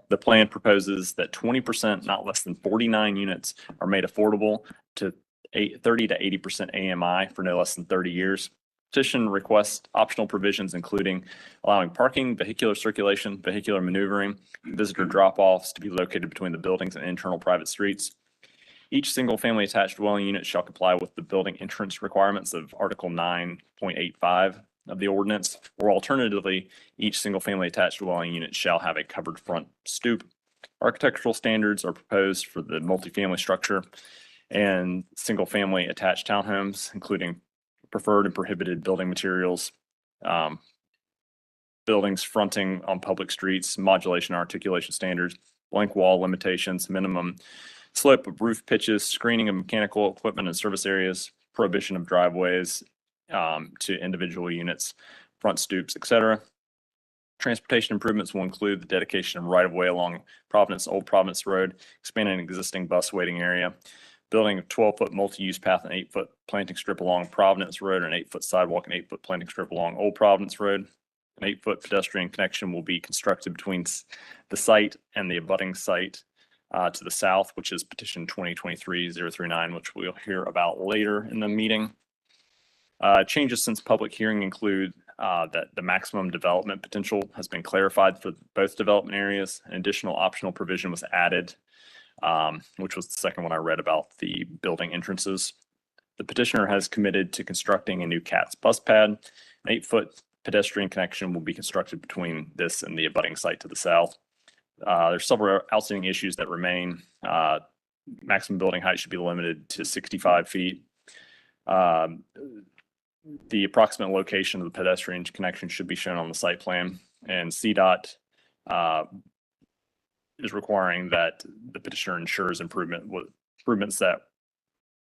The plan proposes that 20%, not less than 49 units, are made affordable to 30 to 80% AMI for no less than 30 years. Petition requests optional provisions, including allowing parking, vehicular circulation, vehicular maneuvering, and visitor drop-offs to be located between the buildings and internal private streets. Each single-family attached dwelling unit shall comply with the building entrance requirements of Article 9.85 of the ordinance, or alternatively, each single-family attached dwelling unit shall have a covered front stoop. Architectural standards are proposed for the multifamily structure and single-family attached townhomes, including preferred and prohibited building materials, buildings fronting on public streets, modulation and articulation standards, blank wall limitations, minimum slope of roof pitches, screening of mechanical equipment and service areas, prohibition of driveways to individual units, front stoops, etc. Transportation improvements will include the dedication of right-of-way along Old Providence Road, expanding an existing bus waiting area, building a 12-foot multi-use path, an 8-foot planting strip along Providence Road, an 8-foot sidewalk, an 8-foot planting strip along Old Providence Road. An 8-foot pedestrian connection will be constructed between the site and the abutting site to the south, which is petition 2023-039, which we'll hear about later in the meeting. Changes since public hearing include that the maximum development potential has been clarified for both development areas. An additional optional provision was added, which was the second one I read about the building entrances. The petitioner has committed to constructing a new CATS bus pad. An 8-foot pedestrian connection will be constructed between this and the abutting site to the south. There's several outstanding issues that remain. Maximum building height should be limited to 65 feet. The approximate location of the pedestrian connection should be shown on the site plan, and CDOT is requiring that the petitioner ensures improvements that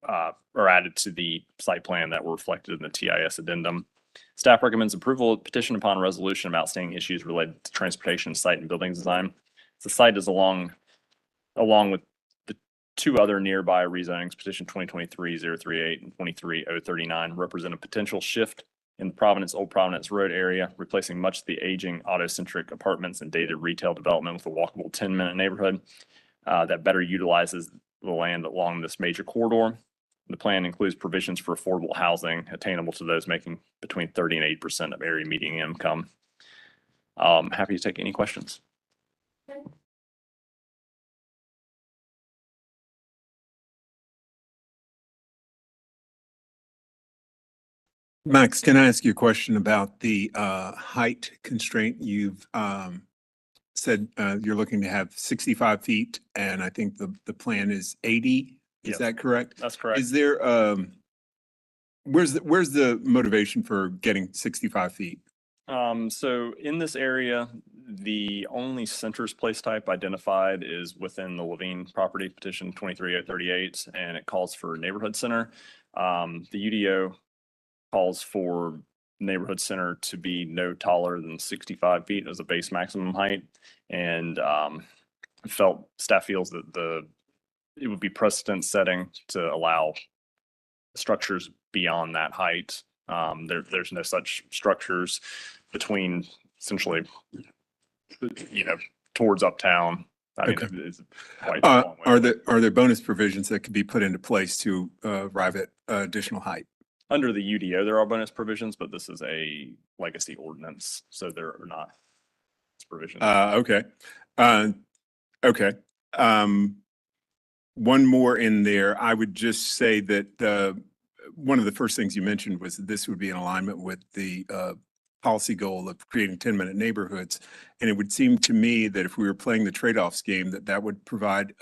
are added to the site plan that were reflected in the TIS addendum. Staff recommends approval of petition upon resolution of outstanding issues related to transportation, site, and building design. The site is along with the two other nearby rezonings, petition 2023-038 and 23-039, represent a potential shift in the Old Providence Road area, replacing much of the aging auto-centric apartments and dated retail development with a walkable 10-minute neighborhood that better utilizes the land along this major corridor. The plan includes provisions for affordable housing attainable to those making between 30 and 8% of area median income. Happy to take any questions. Max, can I ask you a question about the height constraint? You've said you're looking to have 65 feet, and I think the plan is 80. Is Yes, that correct? That's correct. Is there where's the motivation for getting 65 feet? So in this area, the only centers place type identified is within the Levine property, petition 23038, and it calls for neighborhood center. The UDO calls for neighborhood center to be no taller than 65 feet as a base maximum height. And staff feels that it would be precedent setting to allow structures beyond that height. There's no such structures between essentially, towards uptown. Okay. It's quite a long way. Are there bonus provisions that could be put into place to arrive at additional height? Under the UDO, there are bonus provisions, but this is a legacy ordinance, so there are not provisions. Okay. Okay. One more in there. I would just say that one of the first things you mentioned was that this would be in alignment with the policy goal of creating 10-minute neighborhoods. And it would seem to me that if we were playing the trade-offs game, that would provide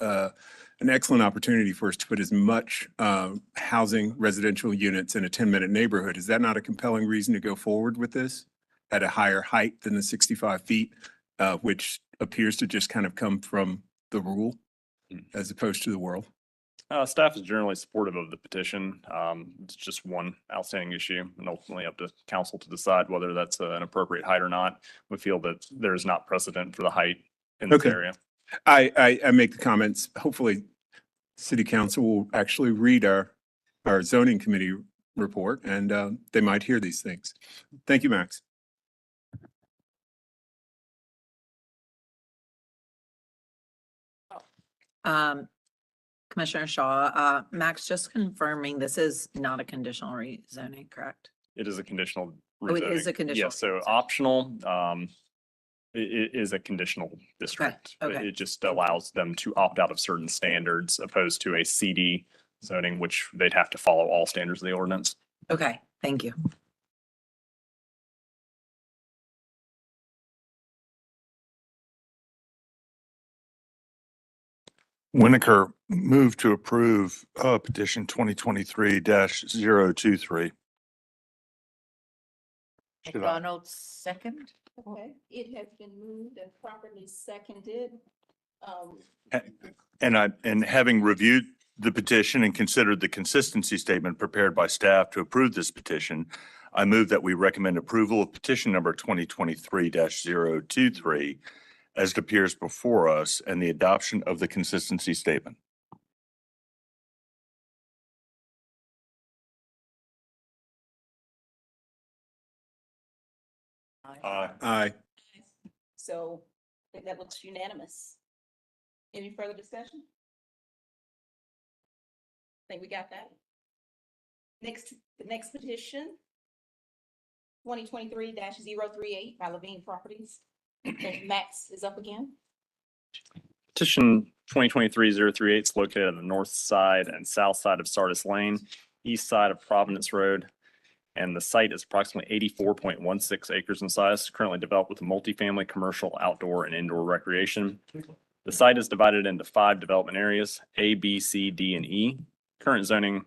an excellent opportunity for us to put as much housing, residential units in a 10-minute neighborhood. Is that not a compelling reason to go forward with this at a higher height than the 65 feet, which appears to just kind of come from the rule as opposed to the world? Staff is generally supportive of the petition. It's just one outstanding issue, and ultimately up to council to decide whether that's an appropriate height or not. We feel that there is not precedent for the height in this area. I make the comments. Hopefully, City Council will actually read our zoning committee report, and they might hear these things. Thank you, Max. Commissioner Shaw, Max, just confirming this is not a conditional rezoning, correct? It is a conditional. Oh, it is rezoning. a conditional Yes, so rezoning. optional, it is a conditional district. okay. It just allows them to opt out of certain standards opposed to a CD zoning, which they'd have to follow all standards of the ordinance. Okay, thank you. Winokur move to approve petition 2023-023. Should I? McDonald, second. Okay, it has been moved and properly seconded. And having reviewed the petition and considered the consistency statement prepared by staff to approve this petition, I move that we recommend approval of petition number 2023-023 as it appears before us and the adoption of the consistency statement. Aye. So I think that looks unanimous. Any further discussion? Think we got that? The next petition, 2023-038 by Levine Properties. And Max is up again. Petition 2023-038 is located on the north side and south side of Sardis Lane, east side of Providence Road. And the site is approximately 84.16 acres in size, currently developed with multifamily, commercial, outdoor, and indoor recreation. The site is divided into 5 development areas, A, B, C, D, and E. Current zoning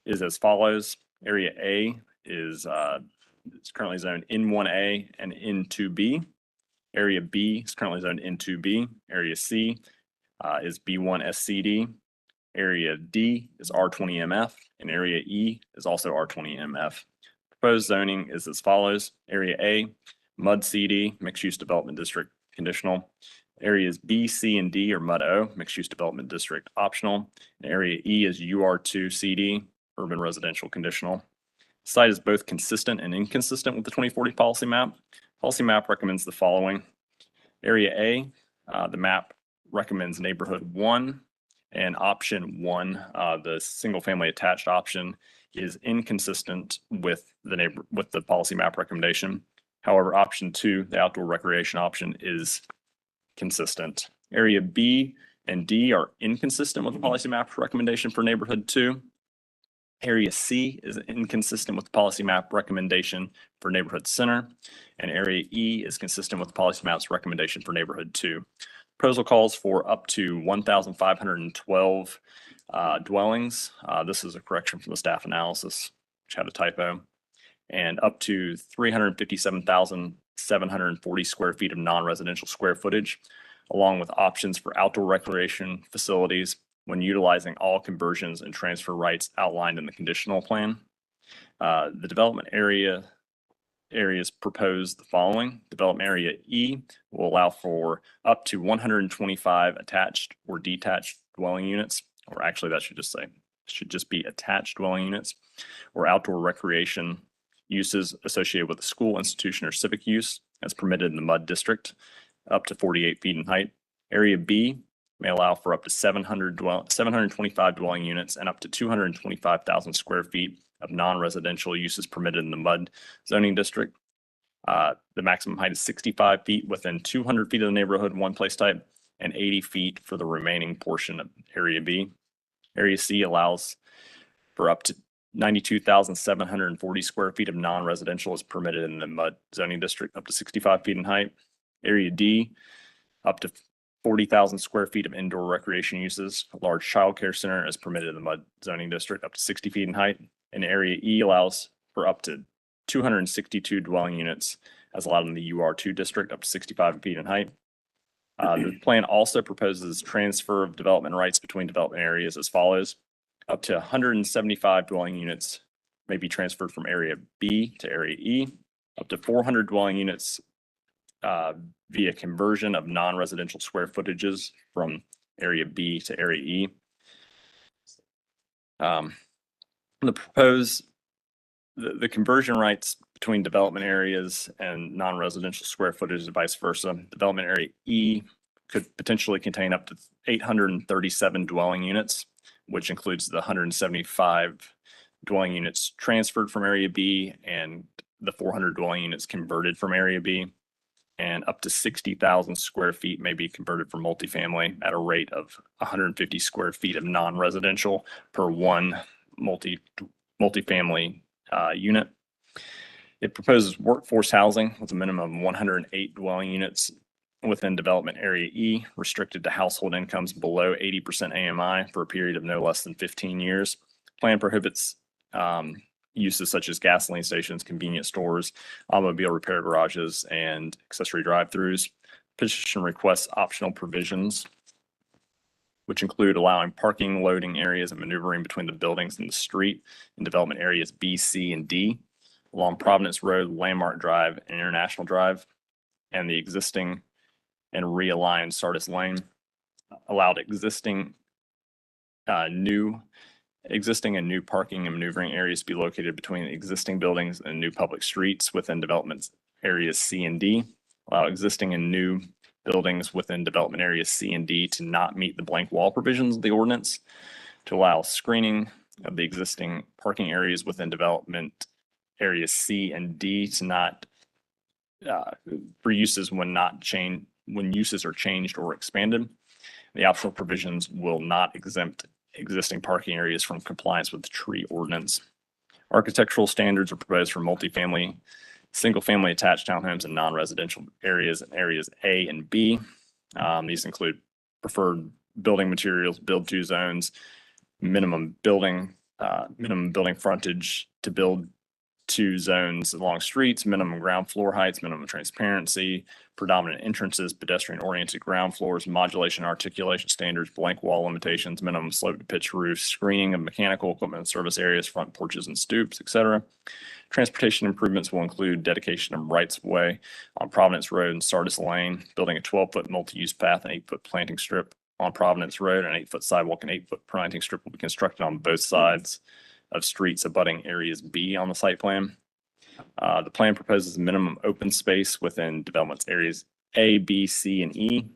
is as follows. Area A is currently zoned N1A and N2B. Area B is currently zoned N2B. Area C is B1 SCD. Area D is R20MF, and Area E is also R20MF. Proposed zoning is as follows. Area A, MUD CD, Mixed Use Development District, conditional. Areas B, C, and D are MUD O, Mixed Use Development District, optional. And Area E is UR2 CD, Urban Residential, conditional. Site is both consistent and inconsistent with the 2040 policy map. Policy map recommends the following. Area A, the map recommends neighborhood 1, and option 1, the single family attached option, is inconsistent with the policy map recommendation. However, option 2, the outdoor recreation option, is consistent. Area B and D are inconsistent with the policy map recommendation for neighborhood 2. Area C is inconsistent with the policy map recommendation for neighborhood center, and area E is consistent with the policy map's recommendation for neighborhood 2. Proposal calls for up to 1,512 dwellings. This is a correction from the staff analysis, which had a typo, and up to 357,740 square feet of non-residential square footage, along with options for outdoor recreation facilities when utilizing all conversions and transfer rights outlined in the conditional plan. The development areas propose the following. Development area E will allow for up to 125 attached or detached dwelling units, or actually that should just be attached dwelling units, or outdoor recreation uses associated with a school, institution, or civic use as permitted in the MUD district, up to 48 feet in height. Area B may allow for up to 725 dwelling units and up to 225,000 square feet of non-residential uses permitted in the MUD zoning district. The maximum height is 65 feet within 200 feet of the neighborhood in one place type and 80 feet for the remaining portion of Area B. Area C allows for up to 92,740 square feet of non-residential is permitted in the MUD zoning district, up to 65 feet in height. Area D, up to 40,000 square feet of indoor recreation uses. A large childcare center is permitted in the MUD zoning district, up to 60 feet in height. And Area E allows for up to 262 dwelling units as allowed in the UR2 district, up to 65 feet in height. The plan also proposes transfer of development rights between development areas as follows. Up to 175 dwelling units may be transferred from Area B to Area E. Up to 400 dwelling units via conversion of non-residential square footages from Area B to Area E. The conversion rights between development areas and non-residential square footage and vice versa. Development area E could potentially contain up to 837 dwelling units, which includes the 175 dwelling units transferred from Area B and the 400 dwelling units converted from Area B. And up to 60,000 square feet may be converted for multifamily at a rate of 150 square feet of non-residential per one multifamily unit. It proposes workforce housing with a minimum of 108 dwelling units within development area E, restricted to household incomes below 80% AMI for a period of no less than 15 years. Plan prohibits uses such as gasoline stations, convenience stores, automobile repair garages, and accessory drive-throughs. Petition requests optional provisions, which include allowing parking, loading areas, and maneuvering between the buildings and the street in development areas B, C, and D along Providence Road, Landmark Drive, and International Drive, and the existing and realigned Sardis Lane. Allowed existing and new parking and maneuvering areas to be located between existing buildings and new public streets within development areas C and D. Allow existing and new buildings within development areas C and D to not meet the blank wall provisions of the ordinance. To allow screening of the existing parking areas within development areas C and D to not for uses when uses are changed or expanded. The optional provisions will not exempt existing parking areas from compliance with the tree ordinance. Architectural standards are proposed for multifamily, single-family attached townhomes and non-residential areas in areas A and B. These include preferred building materials, build-to zones, minimum building frontage to build to zones along streets, minimum ground floor heights, minimum transparency, predominant entrances, pedestrian oriented ground floors, modulation articulation standards, blank wall limitations, minimum slope to pitch roofs, screening of mechanical equipment and service areas, front porches and stoops, etc. Transportation improvements will include dedication of rights of way on Providence Road and Sardis Lane, building a 12-foot multi-use path and 8-foot planting strip on Providence Road. An 8-foot sidewalk and 8-foot planting strip will be constructed on both sides of streets abutting areas B on the site plan. The plan proposes a minimum open space within developments areas A, B, C, and E,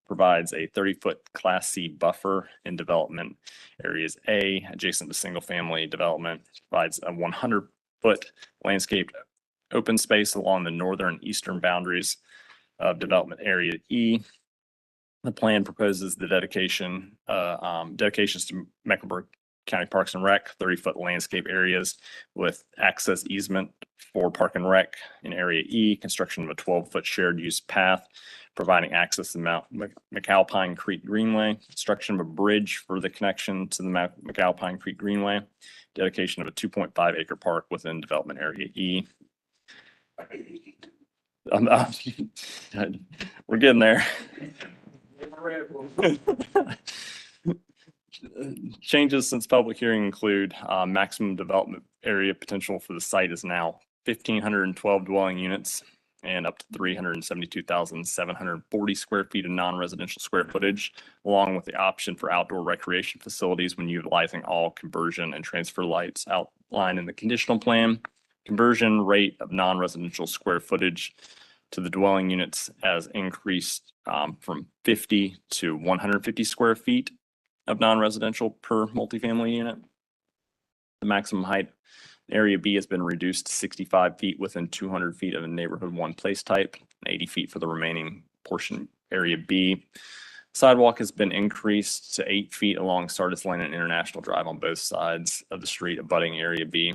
provides a 30-foot Class C buffer in development areas A, adjacent to single-family development, provides a 100-foot landscaped open space along the northern and eastern boundaries of development area E. The plan proposes the dedications to Mecklenburg County Parks and Rec, 30-foot landscape areas with access easement for Park and Rec in Area E, construction of a 12-foot shared use path, providing access to Mount McAlpine Creek Greenway, construction of a bridge for the connection to the McAlpine Creek Greenway, dedication of a 2.5 acre park within development area E. We're getting there. Changes since public hearing include maximum development area potential for the site is now 1,512 dwelling units and up to 372,740 square feet of non-residential square footage, along with the option for outdoor recreation facilities when utilizing all conversion and transfer lights outlined in the conditional plan. Conversion rate of non-residential square footage to the dwelling units has increased from 50 to 150 square feet of non-residential per multifamily unit. The maximum height in Area B has been reduced to 65 feet within 200 feet of a neighborhood 1 place type, and 80 feet for the remaining portion Area B. Sidewalk has been increased to 8 feet along Sardis Lane and International Drive on both sides of the street abutting Area B.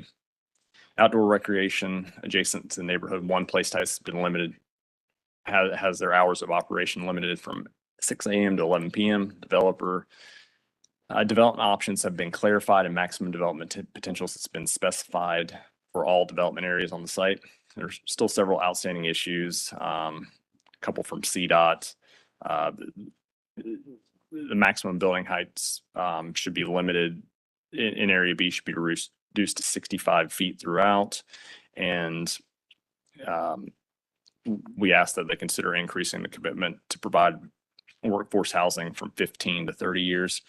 Outdoor recreation adjacent to neighborhood 1 place types has been limited, has their hours of operation limited from 6 a.m. to 11 p.m. Development options have been clarified and maximum development potentials has been specified for all development areas on the site. There's still several outstanding issues, a couple from CDOT. The maximum building heights should be limited in Area B, should be reduced to 65 feet throughout. And we ask that they consider increasing the commitment to provide workforce housing from 15 to 30 years.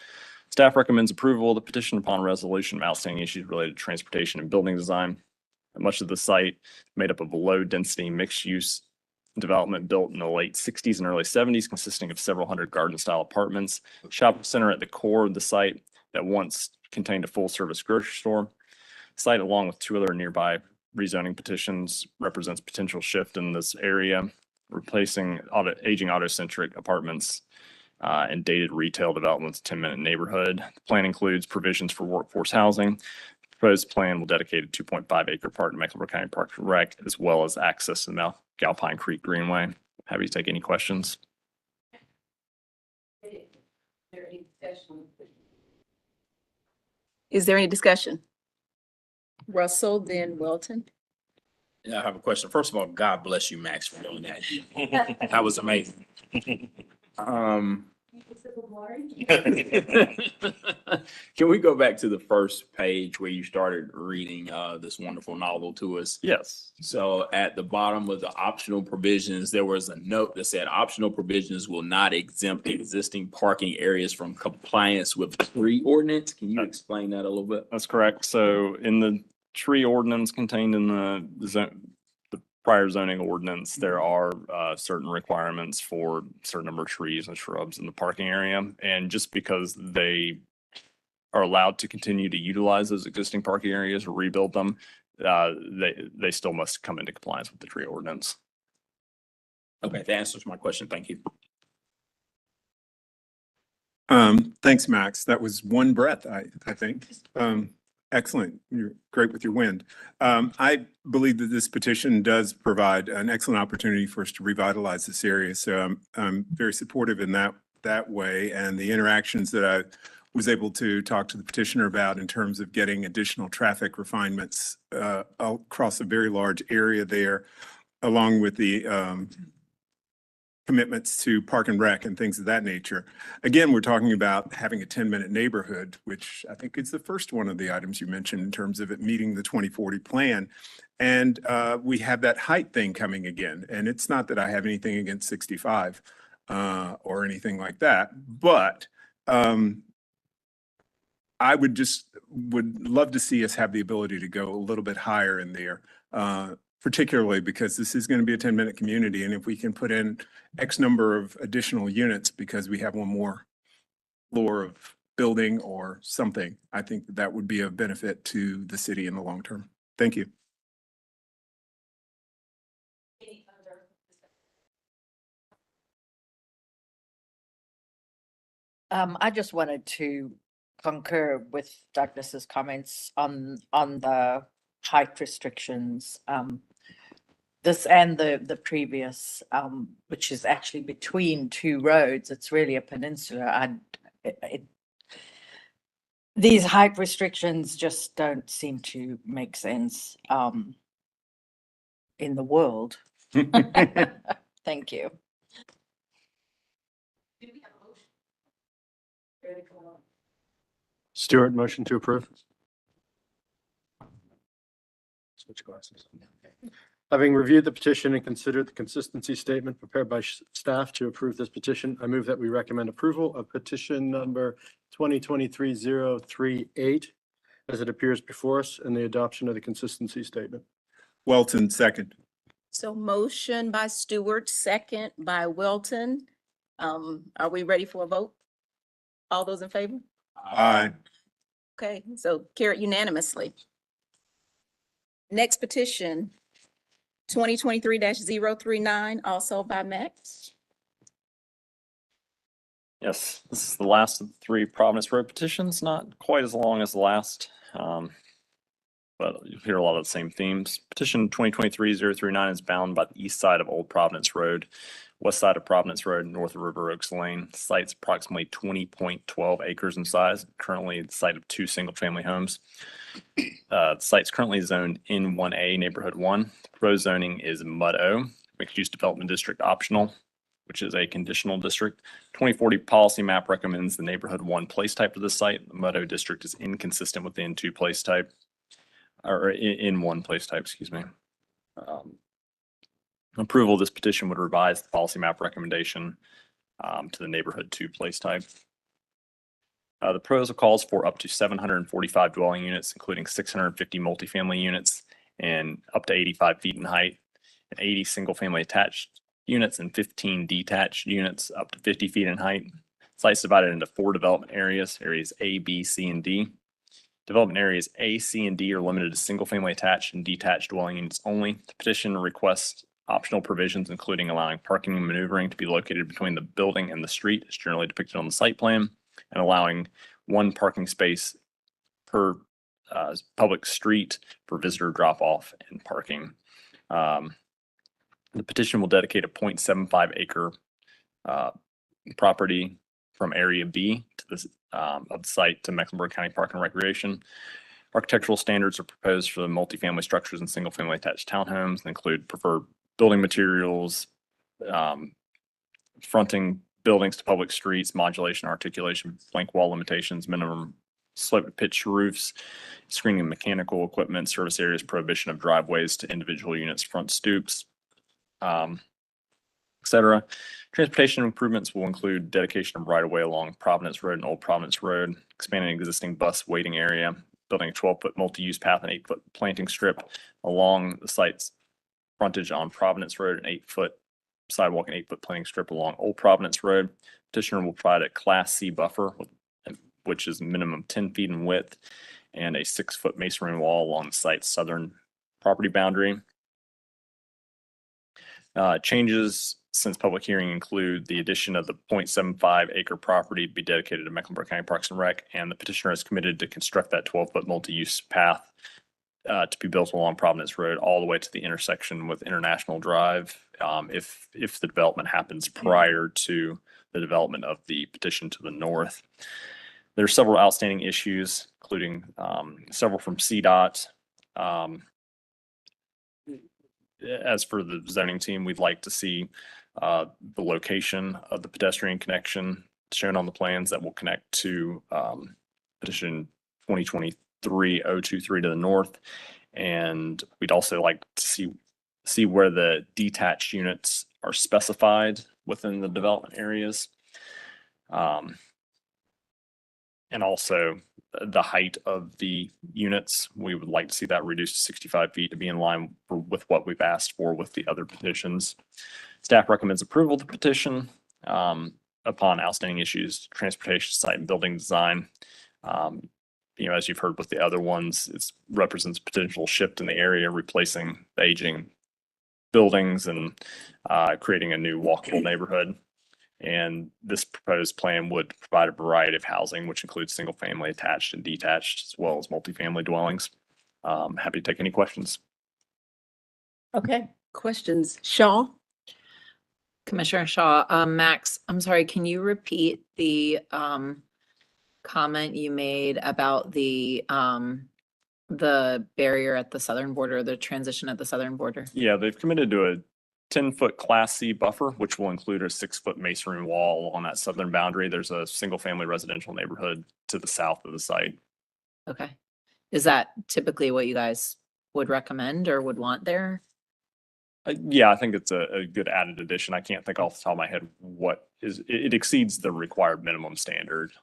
Staff recommends approval of the petition upon resolution of outstanding issues related to transportation and building design. Much of the site is made up of low density mixed use development built in the late sixties and early seventies, consisting of several hundred garden-style apartments, shopping center at the core of the site that once contained a full-service grocery store. Site, along with two other nearby rezoning petitions, represents potential shift in this area, replacing aging auto-centric apartments and dated retail developments, 10-minute neighborhood. The plan includes provisions for workforce housing. Proposed plan will dedicate a 2.5 acre part in Mecklenburg County Park and Rec, as well as access to the Galpine Creek Greenway. Happy to take any questions. Is there any discussion? Russell, then Wilton. Yeah, I have a question. First of all, God bless you, Max, for doing that. That was amazing. Can we go back to the first page where you started reading this wonderful novel to us? Yes. So at the bottom of the optional provisions, there was a note that said optional provisions will not exempt existing parking areas from compliance with tree ordinance. Can you explain that a little bit? That's correct. So in the tree ordinance contained in the prior zoning ordinance, there are certain requirements for a certain number of trees and shrubs in the parking area. And just because they are allowed to continue to utilize those existing parking areas or rebuild them, they still must come into compliance with the tree ordinance. Okay, that answers my question. Thank you. Thanks, Max. That was one breath, I think. Excellent. You're great with your wind. I believe that this petition does provide an excellent opportunity for us to revitalize this area. So I'm very supportive in that way. And the interactions that I was able to talk to the petitioner about in terms of getting additional traffic refinements across a very large area there, along with the commitments to park and rec and things of that nature. Again, we're talking about having a 10-minute neighborhood, which I think is the first one of the items you mentioned in terms of it meeting the 2040 plan. And we have that height thing coming again. And it's not that I have anything against 65 or anything like that, but I would love to see us have the ability to go a little bit higher in there, particularly because this is going to be a 10-minute community. And if we can put in X number of additional units because we have one more floor of building or something, I think that would be a benefit to the city in the long term. Thank you. I just wanted to concur with Douglas's comments on the height restrictions. This and the previous, which is actually between two roads. It's really a peninsula. These height restrictions just don't seem to make sense in the world. Thank you. Stewart, motion to approve. Switch glasses. Having reviewed the petition and considered the consistency statement prepared by staff to approve this petition, I move that we recommend approval of petition number 2023-038 as it appears before us and the adoption of the consistency statement. Welton, second. So motion by Stewart, second by Wilton. Are we ready for a vote? All those in favor? Aye. Okay, so carried unanimously. Next petition, 2023-039, also by Max. Yes, this is the last of the three Providence Road petitions, not quite as long as the last, but you'll hear a lot of the same themes. Petition 2023-039 is bound by the east side of Old Providence Road, west side of Providence Road, north of River Oaks Lane. The site's approximately 20.12 acres in size, currently the site of two single-family homes. The site's currently zoned in 1A, Neighborhood 1. Proposed zoning is MUD O, Mixed Use Development District Optional, which is a conditional district. 2040 policy map recommends the Neighborhood 1 place type of the site. The MUD O district is inconsistent with the N2 place type, or in 1 place type, excuse me. Approval of this petition would revise the policy map recommendation to the Neighborhood 2 place type. The proposal calls for up to 745 dwelling units, including 650 multifamily units and up to 85 feet in height, and 80 single-family attached units and 15 detached units up to 50 feet in height. Site's divided into 4 development areas, areas A, B, C, and D. Development areas A, C, and D are limited to single-family attached and detached dwelling units only. The petition requests optional provisions, including allowing parking and maneuvering to be located between the building and the street, as generally depicted on the site plan, and allowing 1 parking space per public street for visitor drop-off and parking. The petition will dedicate a 0.75 acre property from Area B to this of the site to Mecklenburg County Park and Recreation. Architectural standards are proposed for the multifamily structures and single-family attached townhomes and include preferred building materials, fronting buildings to public streets, modulation, articulation, blank wall limitations, minimum slope pitch roofs, screening of mechanical equipment, service areas, prohibition of driveways to individual units, front stoops, et cetera. Transportation improvements will include dedication of right-of-way along Providence Road and Old Providence Road, expanding existing bus waiting area, building a 12-foot multi-use path and 8-foot planting strip along the site's frontage on Providence Road, an 8-foot sidewalk and 8-foot planting strip along Old Providence Road. Petitioner will provide a Class C buffer, which is minimum 10 feet in width, and a 6-foot masonry wall along the site's southern property boundary. Changes since public hearing include the addition of the 0.75 acre property to be dedicated to Mecklenburg County Parks and Rec, and the petitioner is committed to construct that 12-foot multi-use path to be built along Providence Road all the way to the intersection with International Drive, if the development happens prior to the development of the petition to the north. There are several outstanding issues, including several from CDOT. As for the zoning team, we'd like to see the location of the pedestrian connection shown on the plans that will connect to petition 2023-023 to the north. And we'd also like to see where the detached units are specified within the development areas. And also the height of the units, we would like to see that reduced to 65 feet to be in line with what we've asked for with the other petitions. Staff recommends approval of the petition upon outstanding issues, transportation, site, and building design. As you've heard with the other ones, it represents a potential shift in the area, replacing the aging buildings and creating a new walkable neighborhood. And this proposed plan would provide a variety of housing, which includes single family attached and detached, as well as multifamily dwellings. Happy to take any questions. Okay, questions? Shaw? Commissioner Shaw, Max, I'm sorry, can you repeat the comment you made about the barrier at the southern border, the transition at the southern border? Yeah, they've committed to a 10-foot Class C buffer, which will include a 6-foot masonry wall on that southern boundary. There's a single-family residential neighborhood to the south of the site. Okay. Is that typically what you guys would recommend or would want there? Yeah, I think it's a good added addition. I can't think off the top of my head what is, it exceeds the required minimum standard.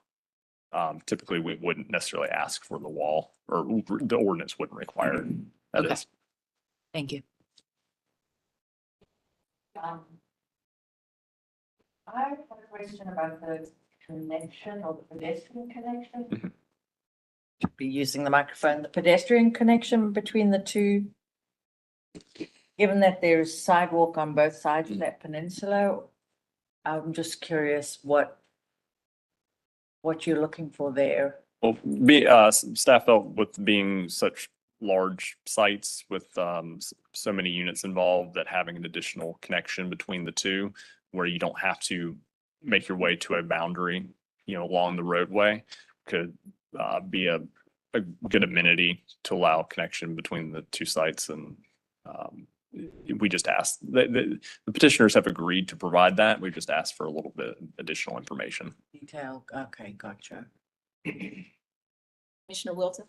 Typically, we wouldn't necessarily ask for the wall, or the ordinance wouldn't require it. That Okay. is. Thank you. I have a question about the connection or the pedestrian connection. Should be using the microphone, the pedestrian connection between the two. Given that there's sidewalk on both sides of that peninsula, I'm just curious what you're looking for there. Well, staff felt with being such large sites with so many units involved, that having an additional connection between the two where you don't have to make your way to a boundary, along the roadway could be a good amenity to allow connection between the two sites. And we just asked, the petitioners have agreed to provide that. We just asked for a little bit additional information. Detail, okay, gotcha. Commissioner Wilson?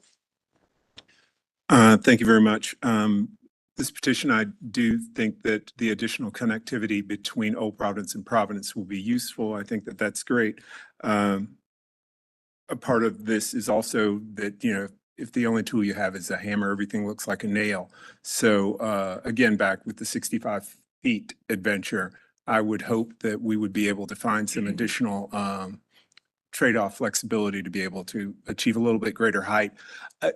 Thank you very much. This petition, I do think that the additional connectivity between Old Providence and Providence will be useful. I think that that's great. A part of this is also that, if the only tool you have is a hammer, everything looks like a nail. So again, back with the 65 feet adventure, I would hope that we would be able to find some additional trade-off flexibility to be able to achieve a little bit greater height. Uh,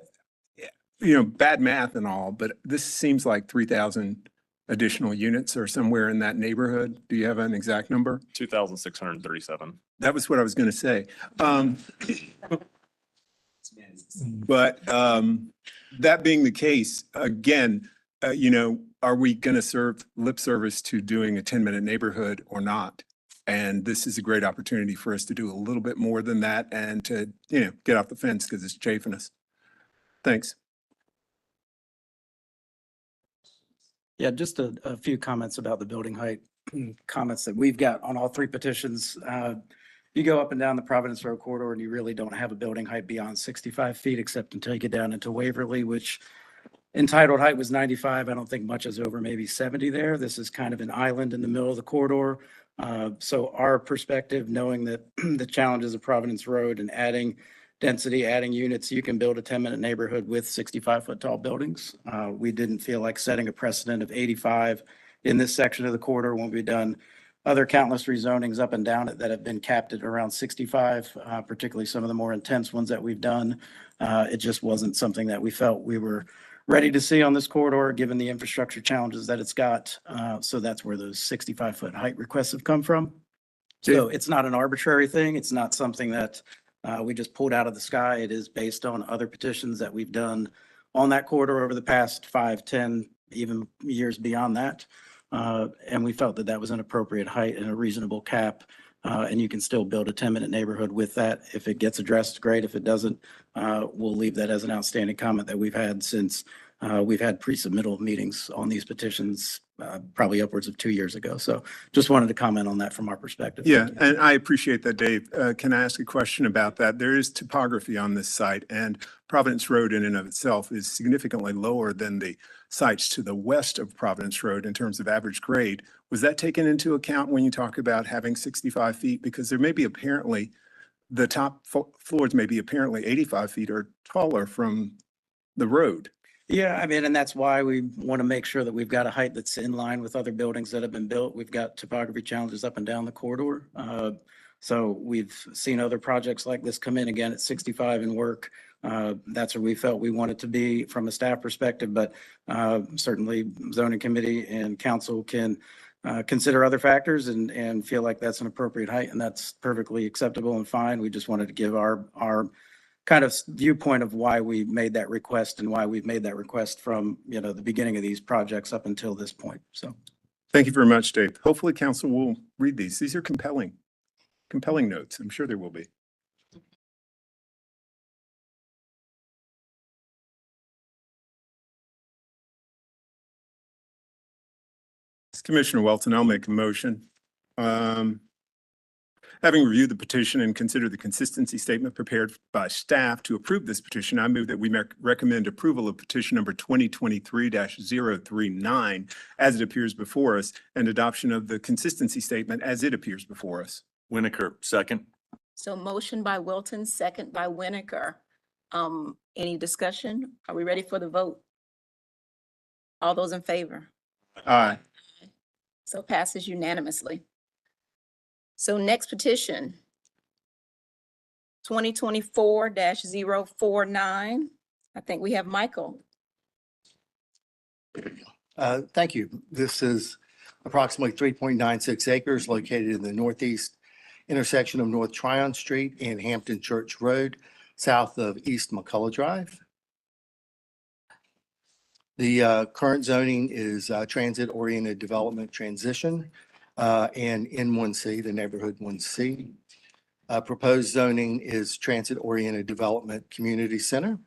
You know, bad math and all, but this seems like 3,000 additional units or somewhere in that neighborhood. Do you have an exact number? 2,637. That was what I was going to say. But that being the case, again, you know, are we going to serve lip service to doing a 10-minute neighborhood or not? And this is a great opportunity for us to do a little bit more than that and to, you know, get off the fence because it's chafing us. Thanks. Yeah, just a few comments about the building height, comments that we've got on all three petitions. You go up and down the Providence Road corridor and you really don't have a building height beyond 65 feet, except until you get down into Waverly, which entitled height was 95. I don't think much is over maybe 70 there. This is kind of an island in the middle of the corridor. So our perspective, knowing that the challenges of Providence Road and adding density, adding units, you can build a 10-minute neighborhood with 65-foot tall buildings. We didn't feel like setting a precedent of 85 in this section of the corridor when we've done other countless rezonings up and down it that have been capped at around 65, particularly some of the more intense ones that we've done. It just wasn't something that we felt we were ready to see on this corridor, given the infrastructure challenges that it's got. So that's where those 65-foot height requests have come from. So it's not an arbitrary thing. It's not something that we just pulled out of the sky. It is based on other petitions that we've done on that corridor over the past 5, 10, even years beyond that. And we felt that that was an appropriate height and a reasonable cap. And you can still build a 10-minute neighborhood with that. If it gets addressed, great. If it doesn't, we'll leave that as an outstanding comment that we've had since we've had pre-submittal meetings on these petitions, probably upwards of 2 years ago. So just wanted to comment on that from our perspective. Yeah, Thank you. and I appreciate that, Dave. Can I ask a question about that? There is topography on this site, and Providence Road in and of itself is significantly lower than the sites to the west of Providence Road in terms of average grade. Was that taken into account when you talk about having 65 feet? Because there may be apparently, the top floors may be apparently 85 feet or taller from the road. Yeah, I mean, and that's why we want to make sure that we've got a height that's in line with other buildings that have been built. We've got topography challenges up and down the corridor. So we've seen other projects like this come in again at 65 and work. That's where we felt we wanted to be from a staff perspective, but certainly zoning committee and council can consider other factors and feel like that's an appropriate height, and that's perfectly acceptable and fine. We just wanted to give our kind of viewpoint of why we made that request and why we've made that request from, you know, the beginning of these projects up until this point. So. Thank you very much, Dave. Hopefully council will read these. These are compelling notes. I'm sure there will be. Commissioner Welton, I'll make a motion. Having reviewed the petition and considered the consistency statement prepared by staff to approve this petition, I move that we recommend approval of petition number 2023-039 as it appears before us, and adoption of the consistency statement as it appears before us. Winokur, second. So motion by Wilton, second by Winokur. Any discussion? Are we ready for the vote? All those in favor? Aye. So passes unanimously. So next petition, 2024-049. I think we have Michael. Thank you. This is approximately 3.96 acres located in the northeast intersection of North Tryon Street and Hampton Church Road, south of East McCullough Drive. The current zoning is transit-oriented development transition and N1C, the neighborhood 1C. Proposed zoning is transit-oriented development community center.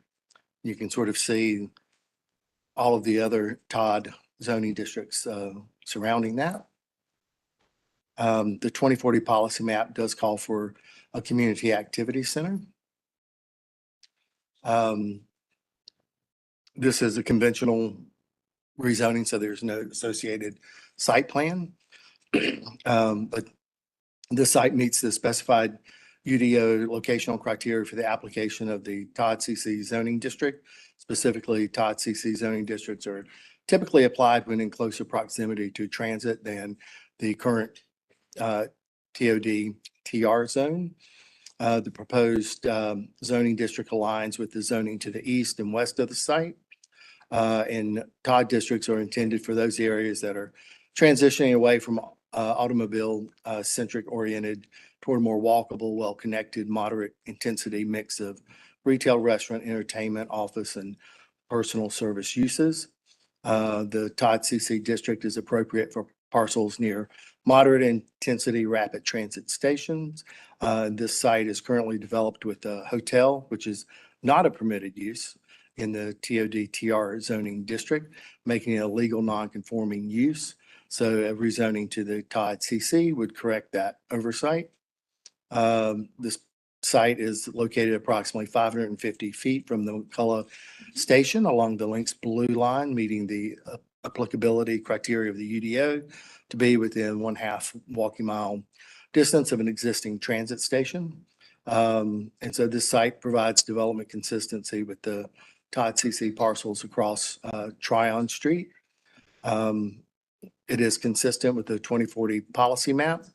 You can sort of see all of the other Todd zoning districts surrounding that. The 2040 policy map does call for a community activity center. This is a conventional rezoning, so there's no associated site plan. But this site meets the specified UDO locational criteria for the application of the Todd CC zoning district. Specifically, Todd CC zoning districts are typically applied when in closer proximity to transit than the current TOD TR zone. The proposed zoning district aligns with the zoning to the east and west of the site. And TOD districts are intended for those areas that are transitioning away from automobile centric oriented toward more walkable, well-connected, moderate intensity mix of retail, restaurant, entertainment, office, and personal service uses. The TOD CC district is appropriate for parcels near moderate intensity rapid transit stations. This site is currently developed with a hotel, which is not a permitted use in the TOD TR zoning district, making it a legal non-conforming use. So a rezoning to the TOD CC would correct that oversight. This site is located approximately 550 feet from the McCullough Station along the Lynx Blue Line, meeting the applicability criteria of the UDO to be within 1/2 walking mile distance of an existing transit station. And so this site provides development consistency with the TOD CC parcels across Tryon Street. It is consistent with the 2040 policy map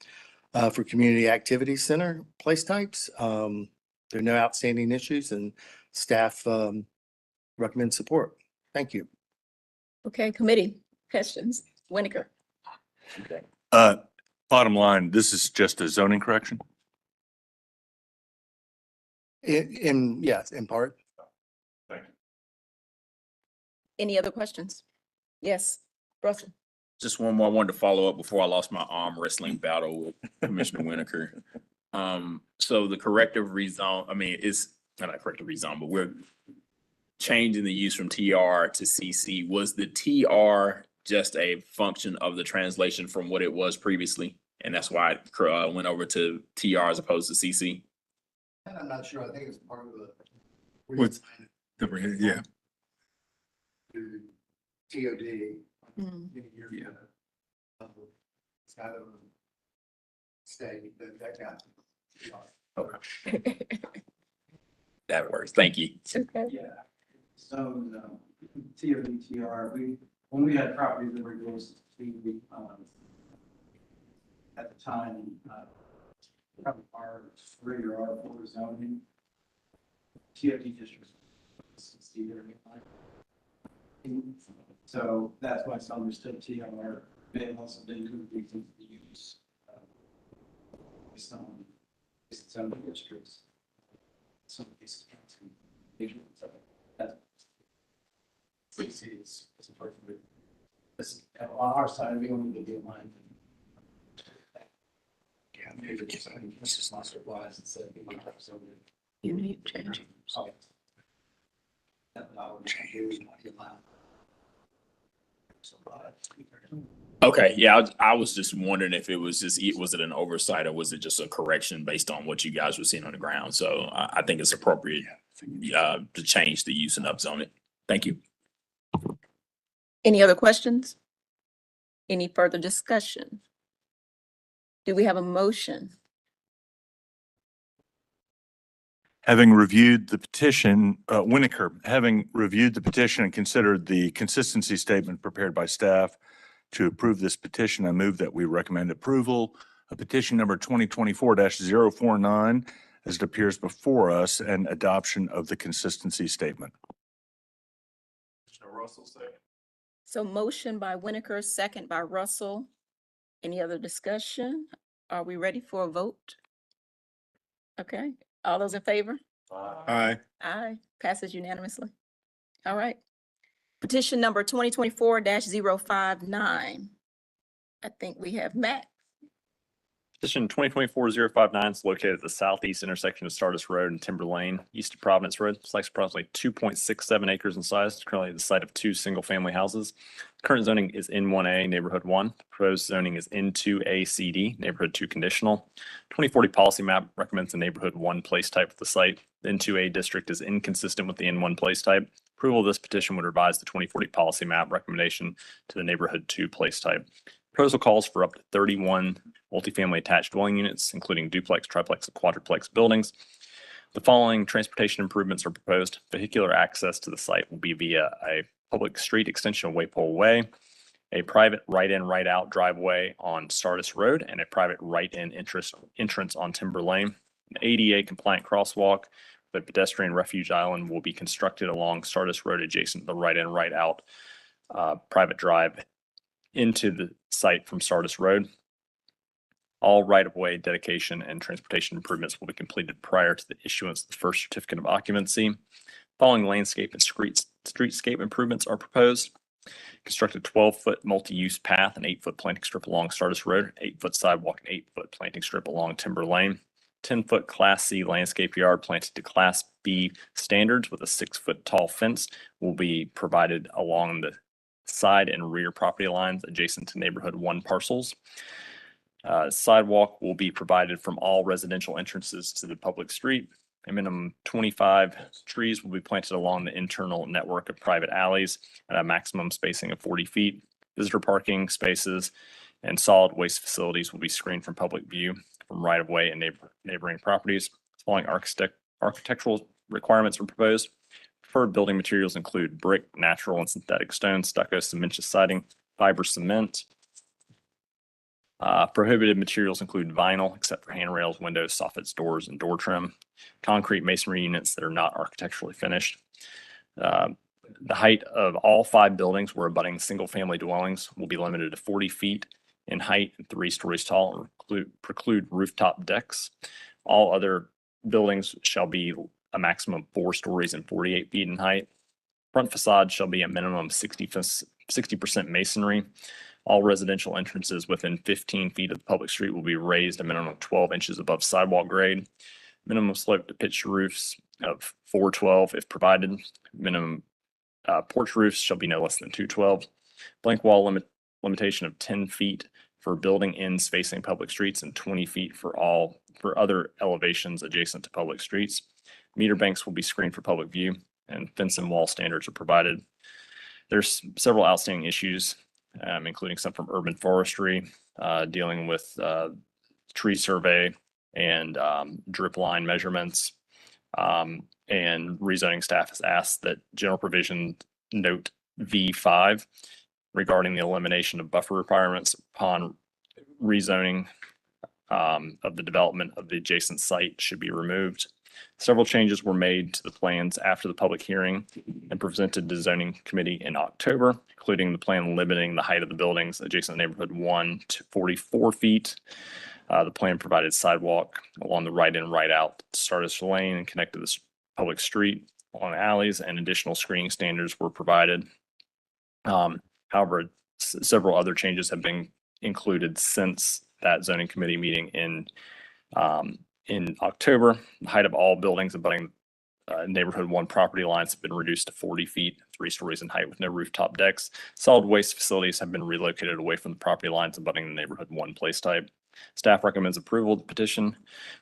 for community activity center place types. There are no outstanding issues and staff recommends support. Thank you. Okay, committee questions. Winiker. Bottom line, this is just a zoning correction? Yes, in part. Any other questions? Yes, Russell. Just one more. I wanted to follow up before I lost my arm wrestling battle with Commissioner Winiker. So the corrective rezone, I mean, it's not a corrective rezone, but we're changing the use from TR to CC. Was the TR just a function of the translation from what it was previously? And that's why it went over to TR as opposed to CC? I'm not sure. I think it's part of the. What's- Yeah. TOD. Mm. Yeah. It's kind of state that got. Okay. That works. Thank you. Okay. Yeah. So, TODTR, when we had properties that were close to, at the time, probably R3 or R4 zoning, TOD districts. So that's why it's understood TR may also be good reason to use based on zoning districts. Some of these counties, that is important. This, on our side, we only need to get mine. Yeah, maybe this is not surprised and said. You need change. Okay, yeah, I was just wondering if it was was it an oversight or was it just a correction based on what you guys were seeing on the ground? So I think it's appropriate to change the use and upzone it. Thank you. Any other questions? Any further discussion? Do we have a motion? Having reviewed the petition, Winiker, having reviewed the petition and considered the consistency statement prepared by staff to approve this petition, I move that we recommend approval of petition number 2024-049 as it appears before us and adoption of the consistency statement. Russell, second. So motion by Winiker, second by Russell. Any other discussion? Are we ready for a vote? Okay, all those in favor? Aye. Aye, passes unanimously. All right. Petition number 2024-059. I think we have Matt. Petition 2024-059 is located at the southeast intersection of Stardust Road and Timber Lane, east of Providence Road. It's like approximately 2.67 acres in size. It's currently the site of 2 single-family houses. Current zoning is N1A, Neighborhood 1. Proposed zoning is N2A CD, Neighborhood 2 conditional. 2040 policy map recommends the Neighborhood 1 place type for the site. The N2A district is inconsistent with the N1 place type. Approval of this petition would revise the 2040 policy map recommendation to the Neighborhood 2 place type. Proposal calls for up to 31 multifamily attached dwelling units, including duplex, triplex, and quadruplex buildings. The following transportation improvements are proposed. Vehicular access to the site will be via a public street extension of Waypole Way, a private right-in, right-out driveway on Stardust Road, and a private right-in entrance on Timber Lane. An ADA compliant crosswalk, the pedestrian refuge island will be constructed along Stardust Road adjacent to the right-in, right-out private drive into the site from Stardust Road. All right-of-way dedication and transportation improvements will be completed prior to the issuance of the first certificate of occupancy. Following landscape and streetscape improvements are proposed. Construct a 12-foot multi-use path and 8-foot planting strip along Stardust Road, 8-foot sidewalk and 8-foot planting strip along Timber Lane. 10-foot Class C landscape yard planted to Class B standards with a 6-foot tall fence will be provided along the side and rear property lines adjacent to neighborhood 1 parcels. Sidewalk will be provided from all residential entrances to the public street. A minimum 25 trees will be planted along the internal network of private alleys at a maximum spacing of 40 feet. Visitor parking spaces and solid waste facilities will be screened from public view from right-of-way and neighboring properties. Following architectural requirements are proposed. Preferred building materials include brick, natural and synthetic stone, stucco, cementitious siding, fiber cement. Prohibited materials include vinyl, except for handrails, windows, soffits, doors, and door trim. Concrete masonry units that are not architecturally finished. The height of all 5 buildings where abutting single-family dwellings will be limited to 40 feet in height and 3 stories tall, or preclude rooftop decks. All other buildings shall be a maximum of 4 stories and 48 feet in height. Front facade shall be a minimum of 60% masonry. All residential entrances within 15 feet of the public street will be raised a minimum of 12 inches above sidewalk grade. Minimum slope to pitch roofs of 412 if provided. Minimum porch roofs shall be no less than 212. Blank wall limitation of 10 feet for building ends facing public streets and 20 feet for other elevations adjacent to public streets. Meter banks will be screened for public view, and fence and wall standards are provided. There's several outstanding issues, including some from urban forestry, dealing with tree survey and drip line measurements. And rezoning staff has asked that general provision note V5 regarding the elimination of buffer requirements upon rezoning of the development of the adjacent site should be removed. Several changes were made to the plans after the public hearing and presented to zoning committee in October, including the plan limiting the height of the buildings adjacent to neighborhood 1 to 44 feet. The plan provided sidewalk along the right in, right out Stardust Lane and connected the public street along alleys, and additional screening standards were provided. However, several other changes have been included since that zoning committee meeting in October. The height of all buildings abutting neighborhood 1 property lines have been reduced to 40 feet, 3 stories in height with no rooftop decks. Solid waste facilities have been relocated away from the property lines abutting the neighborhood 1 place type. Staff recommends approval of the petition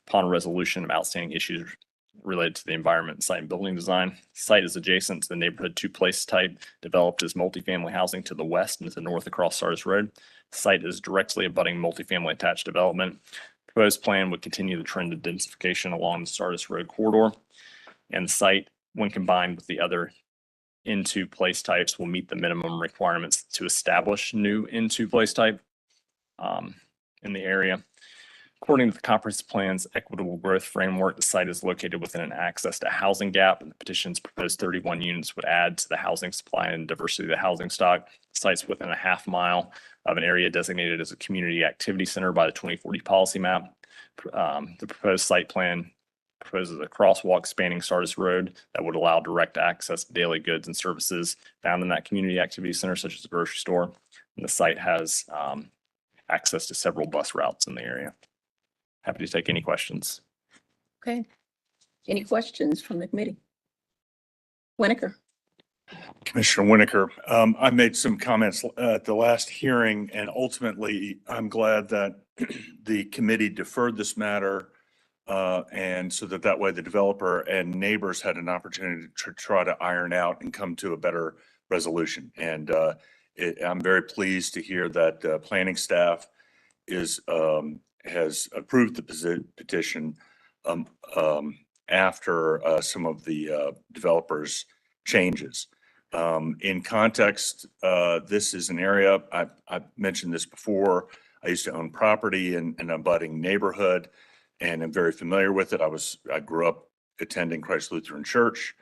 upon resolution of outstanding issues related to the environment, site, and building design. Site is adjacent to the neighborhood 2 place type, developed as multifamily housing to the west and to the north across Stardust Road. Site is directly abutting multifamily attached development. Proposed plan would continue the trend of densification along the Stardust Road corridor. And the site, when combined with the other N2 place types, will meet the minimum requirements to establish new N2 place type in the area. According to the comprehensive plan's equitable growth framework, the site is located within an access to housing gap, and the petition's proposed 31 units would add to the housing supply and diversity of the housing stock. The site's within a half mile of an area designated as a community activity center by the 2040 policy map. The proposed site plan proposes a crosswalk spanning Stardust Road that would allow direct access to daily goods and services found in that community activity center, such as a grocery store. And the site has access to several bus routes in the area. Happy to take any questions. Okay. Any questions from the committee? Winokur? Commissioner Winokur, I made some comments at the last hearing, and ultimately, I'm glad that the committee deferred this matter, and so that way the developer and neighbors had an opportunity to try to iron out and come to a better resolution. And I'm very pleased to hear that planning staff has approved the petition after some of the developers' changes. In context, this is an area, I've mentioned this before. I used to own property in an abutting neighborhood and I'm very familiar with it. I grew up attending Christ Lutheran Church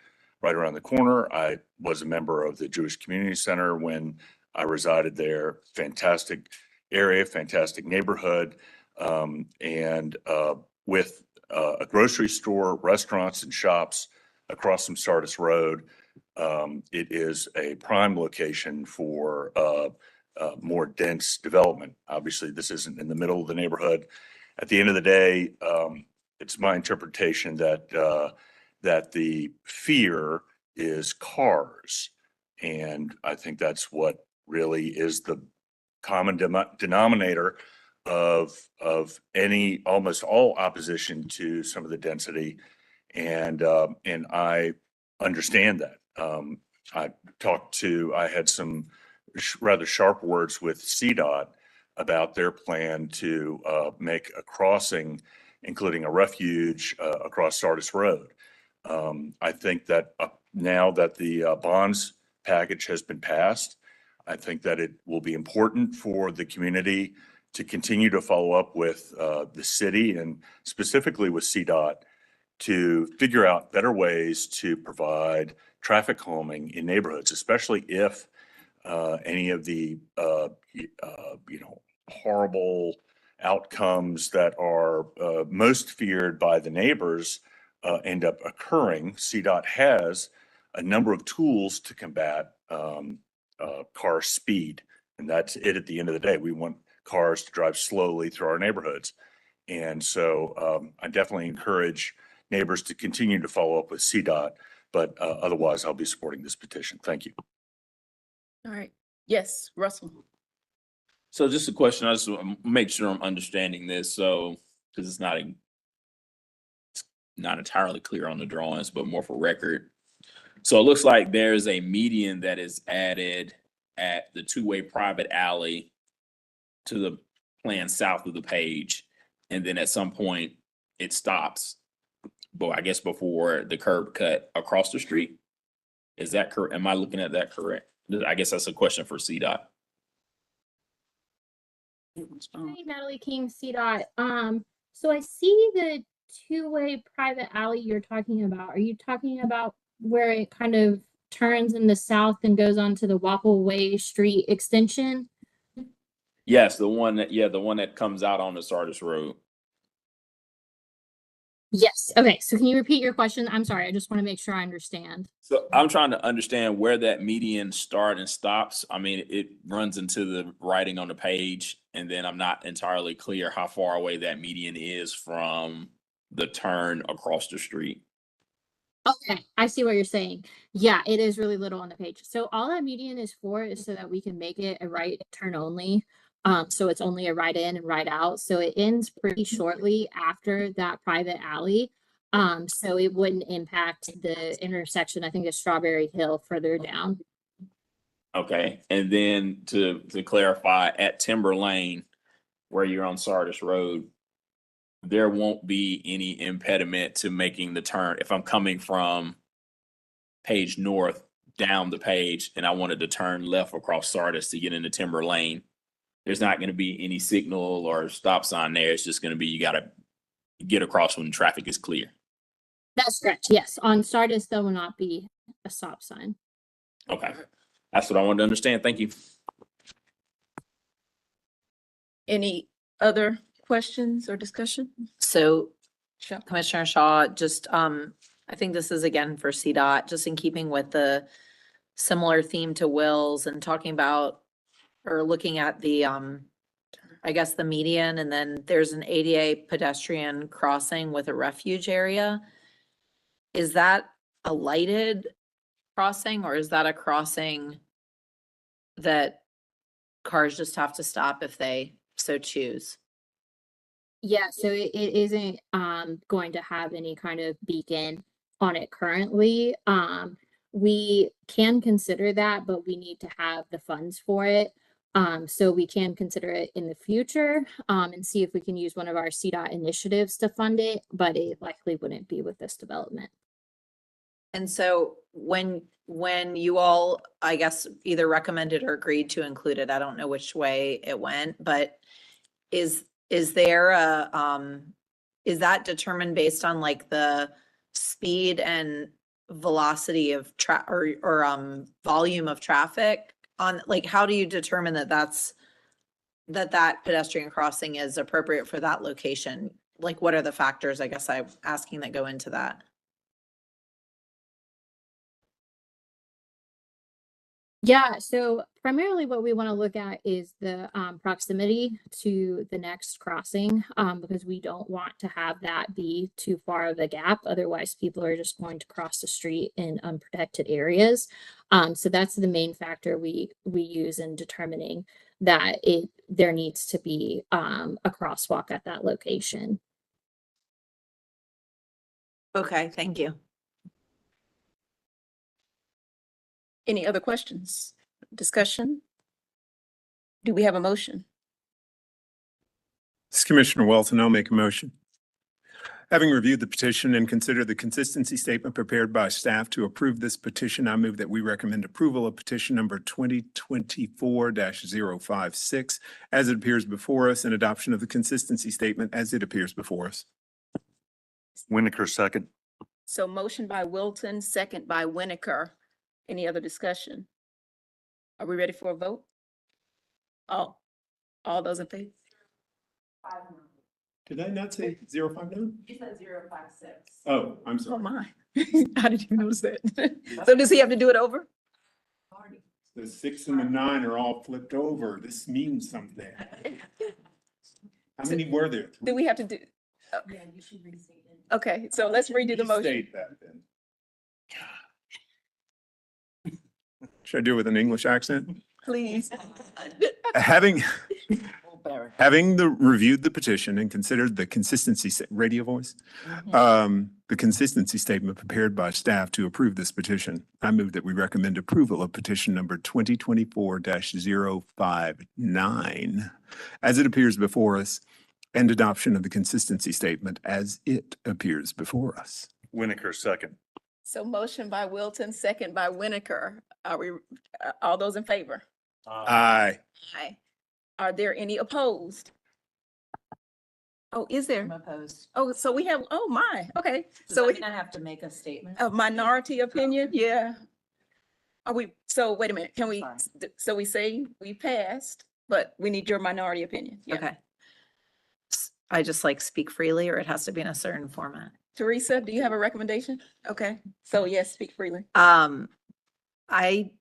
right around the corner. I was a member of the Jewish Community Center when I resided there. Fantastic area, fantastic neighborhood. And with a grocery store, restaurants and shops across from Sardis Road, it is a prime location for more dense development. Obviously, this isn't in the middle of the neighborhood. At the end of the day, it's my interpretation that that the fear is cars. And I think that's what really is the common denominator of any, almost all opposition to some of the density. And I understand that. I had some rather sharp words with CDOT about their plan to make a crossing, including a refuge across Sardis Road. I think that now that the bonds package has been passed, I think that it will be important for the community to continue to follow up with the city and specifically with CDOT to figure out better ways to provide traffic calming in neighborhoods, especially if any of the horrible outcomes that are most feared by the neighbors end up occurring. CDOT has a number of tools to combat car speed, and that's it. At the end of the day, we want cars to drive slowly through our neighborhoods, and so I definitely encourage neighbors to continue to follow up with CDOT. But otherwise, I'll be supporting this petition. Thank you. All right. Yes, Russell. So just a question, I just want to make sure I'm understanding this, so, because it's not entirely clear on the drawings, but more for record. So it looks like there's a median that is added at the two-way private alley to the plan south of the page, and then at some point it stops, but I guess before the curb cut across the street. Is that correct? Am I looking at that correct? I guess that's a question for CDOT. Hey, Natalie King, CDOT. So I see the two-way private alley you're talking about. Are you talking about where it kind of turns in the south and goes onto the Wapple Way Street extension? Yes, the one that comes out on the Sardis Road. Yes. Okay. So can you repeat your question? I'm sorry. I just want to make sure I understand. So I'm trying to understand where that median start and stops. I mean, it runs into the writing on the page, and then I'm not entirely clear how far away that median is from the turn across the street. Okay, I see what you're saying. Yeah, it is really little on the page. So all that median is for is so that we can make it a right turn only. So it's only a right in and right out. So it ends pretty shortly after that private alley. So it wouldn't impact the intersection. I think it's Strawberry Hill further down. Okay, and then to clarify, at Timber Lane, where you're on Sardis Road, there won't be any impediment to making the turn. If I'm coming from Page North down the page and I wanted to turn left across Sardis to get into Timber Lane, there's not going to be any signal or stop sign there. It's just going to be, you got to get across when traffic is clear. That's correct. Yes. On Sardis, there will not be a stop sign. Okay. That's what I wanted to understand. Thank you. Any other questions or discussion? So Sure. Commissioner Shaw, just, I think this is again for CDOT, just in keeping with the similar theme to Will's and talking about or looking at the, I guess the median, and then there's an ADA pedestrian crossing with a refuge area. Is that a lighted crossing or is that a crossing that cars just have to stop if they so choose? Yeah, so it isn't going to have any kind of beacon on it currently. We can consider that, but we need to have the funds for it. So we can consider it in the future and see if we can use one of our CDOT initiatives to fund it, but it likely wouldn't be with this development. And so when you all, I guess, either recommended or agreed to include it, I don't know which way it went, but is there is that determined based on like the speed and velocity of volume of traffic on, like, how do you determine that that pedestrian crossing is appropriate for that location? Like, what are the factors, I guess I'm asking, that go into that? Yeah, so primarily what we want to look at is the proximity to the next crossing, because we don't want to have that be too far of a gap. Otherwise, people are just going to cross the street in unprotected areas. So that's the main factor we use in determining that there needs to be a crosswalk at that location. Okay, thank you. Any other questions? Discussion? Do we have a motion? This is Commissioner Welton. I'll make a motion. Having reviewed the petition and considered the consistency statement prepared by staff to approve this petition, I move that we recommend approval of petition number 2024-056 as it appears before us and adoption of the consistency statement as it appears before us. Winokur, second. So motion by Wilton, second by Winokur. Any other discussion? Are we ready for a vote? All those in favor? Did I not say 059? You said 056. Oh, I'm Oh, sorry. my. How did you notice that? So does he have to do it over? The 6 and the 9 are all flipped over. This means something. How many were there? Do we have to do? Yeah, you should restate it. Okay, so let's redo the motion. Restate that then. Should I do it with an English accent? Please. Having reviewed the petition and considered the radio voice, the consistency statement prepared by staff to approve this petition, I move that we recommend approval of petition number 2024-059 as it appears before us and adoption of the consistency statement as it appears before us. Winokur, second. So motion by Wilton, second by Winokur. Are we, all those in favor? Aye. Aye. Are there any opposed? Oh, is there? I'm opposed. Oh, so we have, oh my, okay. So So we're we gonna have to make a statement. a minority opinion, yeah. Are we, so wait a minute, can we, Fine. so we say we passed, but we need your minority opinion? Yeah. Okay. I just like speak freely, or it has to be in a certain format. Teresa, do you have a recommendation? Okay, so yes, speak freely. I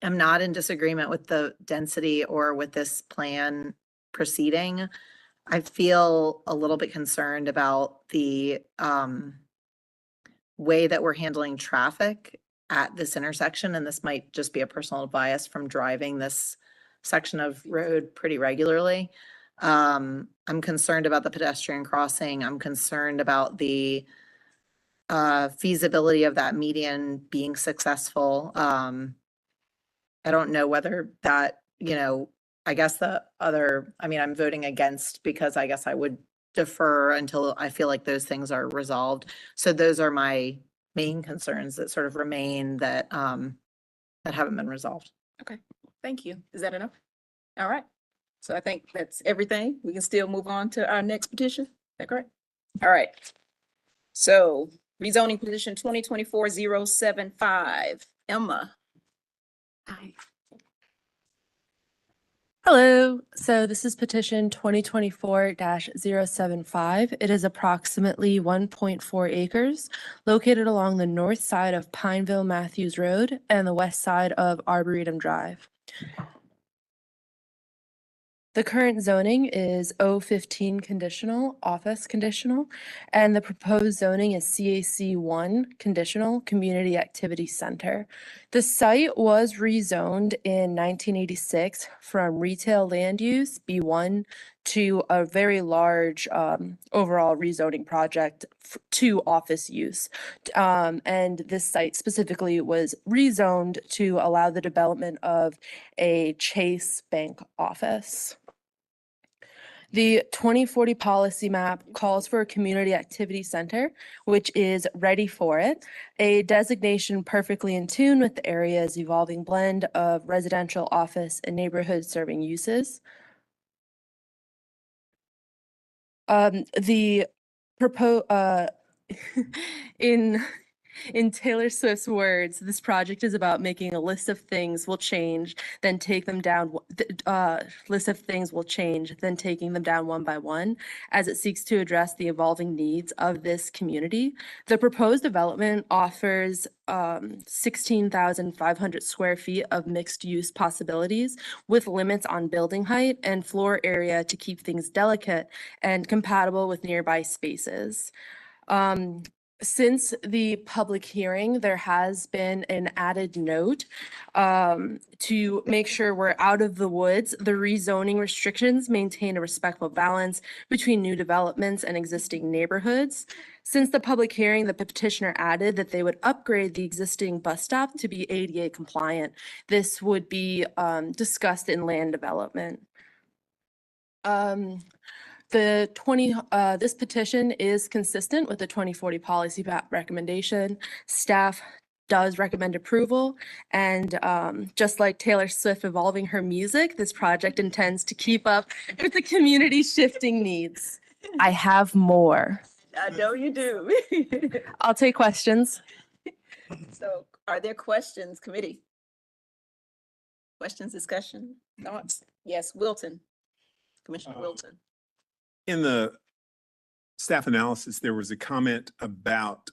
am not in disagreement with the density or with this plan proceeding. I feel a little bit concerned about the way that we're handling traffic at this intersection, and this might just be a personal bias from driving this section of road pretty regularly. I'm concerned about the pedestrian crossing. I'm concerned about the feasibility of that median being successful. I don't know whether that, I guess I'm voting against because I guess I would defer until I feel like those things are resolved. So those are my main concerns that sort of remain that haven't been resolved. Okay, thank you. Is that enough? All right. So I think that's everything. We can still move on to our next petition. Is that correct? All right. So rezoning petition 2024-075. Emma. Hi. Hello, so this is petition 2024-075. It is approximately 1.4 acres located along the north side of Pineville Matthews Road and the west side of Arboretum Drive. The current zoning is O15 conditional, office conditional, and the proposed zoning is CAC1 conditional, community activity center. The site was rezoned in 1986 from retail land use, B1, to a very large overall rezoning project to office use. And this site specifically was rezoned to allow the development of a Chase Bank office. The 2040 policy map calls for a community activity center, which is ready for it, a designation perfectly in tune with the area's evolving blend of residential, office, and neighborhood serving uses. The in in Taylor Swift's words, this project is about making a list of things will change, then take them down. List of things will change, then taking them down one by one, as it seeks to address the evolving needs of this community. The proposed development offers 16,500 square feet of mixed-use possibilities, with limits on building height and floor area to keep things delicate and compatible with nearby spaces. Since the public hearing, there has been an added note to make sure we're out of the woods. The rezoning restrictions maintain a respectful balance between new developments and existing neighborhoods. Since the public hearing, the petitioner added that they would upgrade the existing bus stop to be ADA compliant. This would be discussed in land development. This petition is consistent with the 2040 policy recommendation. Staff does recommend approval, and just like Taylor Swift evolving her music, this project intends to keep up with the community's shifting needs. I have more. I know you do. I'll take questions. So are there questions, committee? Questions, discussion, thoughts? Yes, Wilton. Commissioner Wilton. In the staff analysis, there was a comment about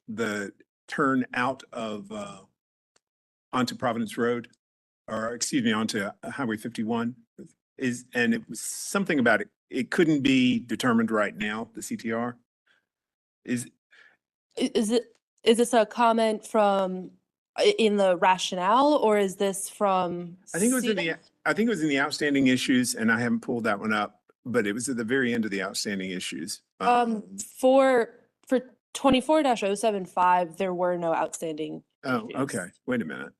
the turn out of onto Providence Road, or excuse me, onto Highway 51. And it was something about it couldn't be determined right now, the CTR. Is this a comment from in the rationale, or is this from? I think it was in the outstanding issues, and I haven't pulled that one up, but it was at the very end of the outstanding issues. For 24-075, there were no outstanding. Oh, issues. okay. Wait a minute.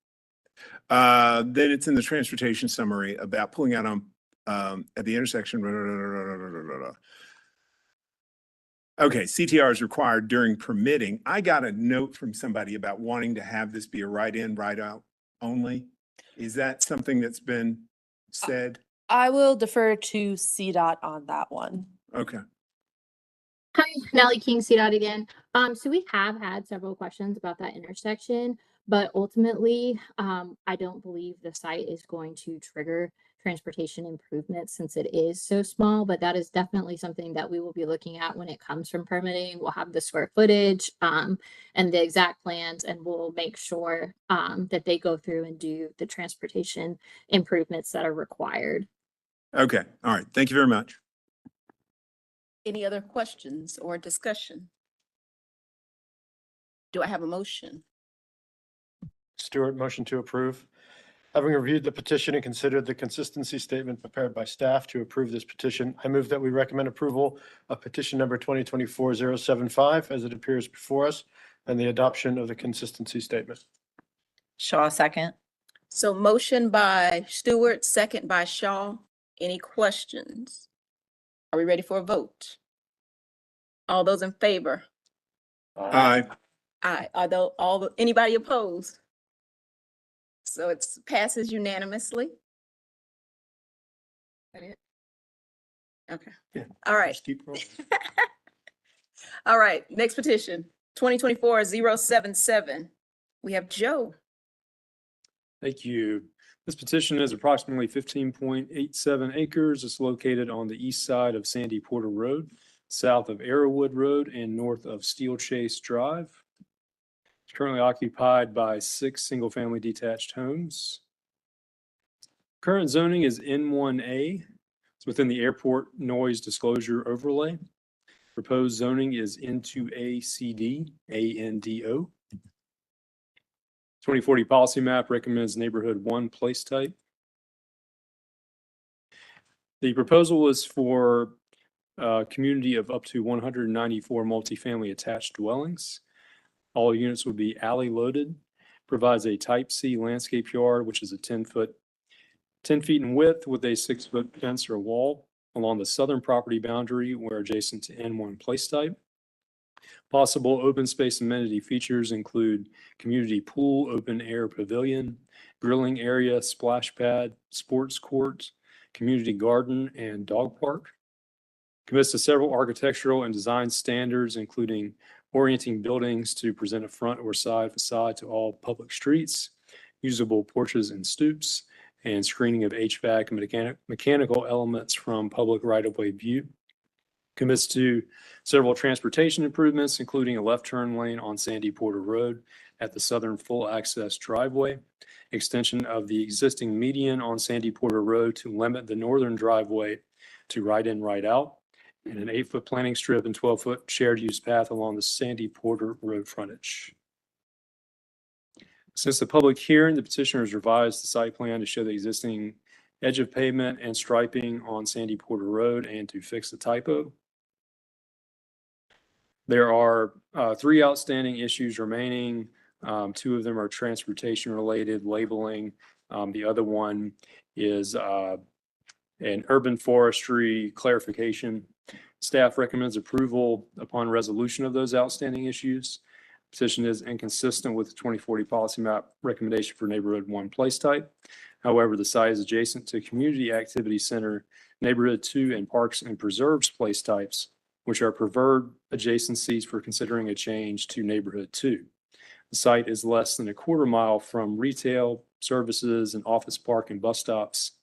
Then it's in the transportation summary about pulling out on at the intersection. Okay, CTR is required during permitting. I got a note from somebody about wanting to have this be a right-in, right-out only. Is that something that's been said? I will defer to CDOT on that one. Okay. Hi, Nellie King, CDOT again. So we have had several questions about that intersection, but ultimately, I don't believe the site is going to trigger transportation improvements since it is so small, but that is definitely something that we will be looking at when it comes from permitting. We'll have the square footage, and the exact plans, and we'll make sure, that they go through and do the transportation improvements that are required. Okay. All right. Thank you very much. Any other questions or discussion? Do I have a motion? Stewart, motion to approve. Having reviewed the petition and considered the consistency statement prepared by staff to approve this petition, I move that we recommend approval of petition number 2024-075 as it appears before us, and the adoption of the consistency statement. Shaw, second. So motion by Stewart, second by Shaw. Any questions? Are we ready for a vote? All those in favor? Aye. Aye. Anybody opposed? So it passes unanimously. That it? Okay. Yeah. All right. Just keep rolling. All right, next petition, 2024-077. We have Joe. Thank you. This petition is approximately 15.87 acres. It's located on the east side of Sandy Porter Road, south of Arrowwood Road, and north of Steel Chase Drive. It's currently occupied by 6 single-family detached homes. Current zoning is N1A. It's within the airport noise disclosure overlay. Proposed zoning is N2ACD, ANDO. 2040 policy map recommends neighborhood 1 place type. The proposal is for a community of up to 194 multifamily attached dwellings. All units would be alley loaded. Provides a type C landscape yard, which is a 10 feet in width with a 6-foot fence or wall. along the southern property boundary where adjacent to N1 place type. Possible open space amenity features include community pool, open air pavilion, grilling area, splash pad, sports court, community garden, and dog park. Commits to several architectural and design standards, including orienting buildings to present a front or side facade to all public streets, usable porches and stoops, and screening of HVAC and mechanical elements from public right-of-way view. Commits to several transportation improvements, including a left turn lane on Sandy Porter Road at the southern full access driveway, extension of the existing median on Sandy Porter Road to limit the northern driveway to right in, right out, and an 8-foot planting strip and 12-foot shared use path along the Sandy Porter Road frontage. Since the public hearing, the petitioner has revised the site plan to show the existing edge of pavement and striping on Sandy Porter Road and to fix the typo. There are 3 outstanding issues remaining. 2 of them are transportation related, labeling. The other one is an urban forestry clarification. Staff recommends approval upon resolution of those outstanding issues. Petition is inconsistent with the 2040 policy map recommendation for neighborhood 1 place type. However, the site is adjacent to community activity center, neighborhood 2, and parks and preserves place types, which are preferred adjacencies for considering a change to neighborhood 2. The site is less than a quarter mile from retail, services, and office park and bus stops.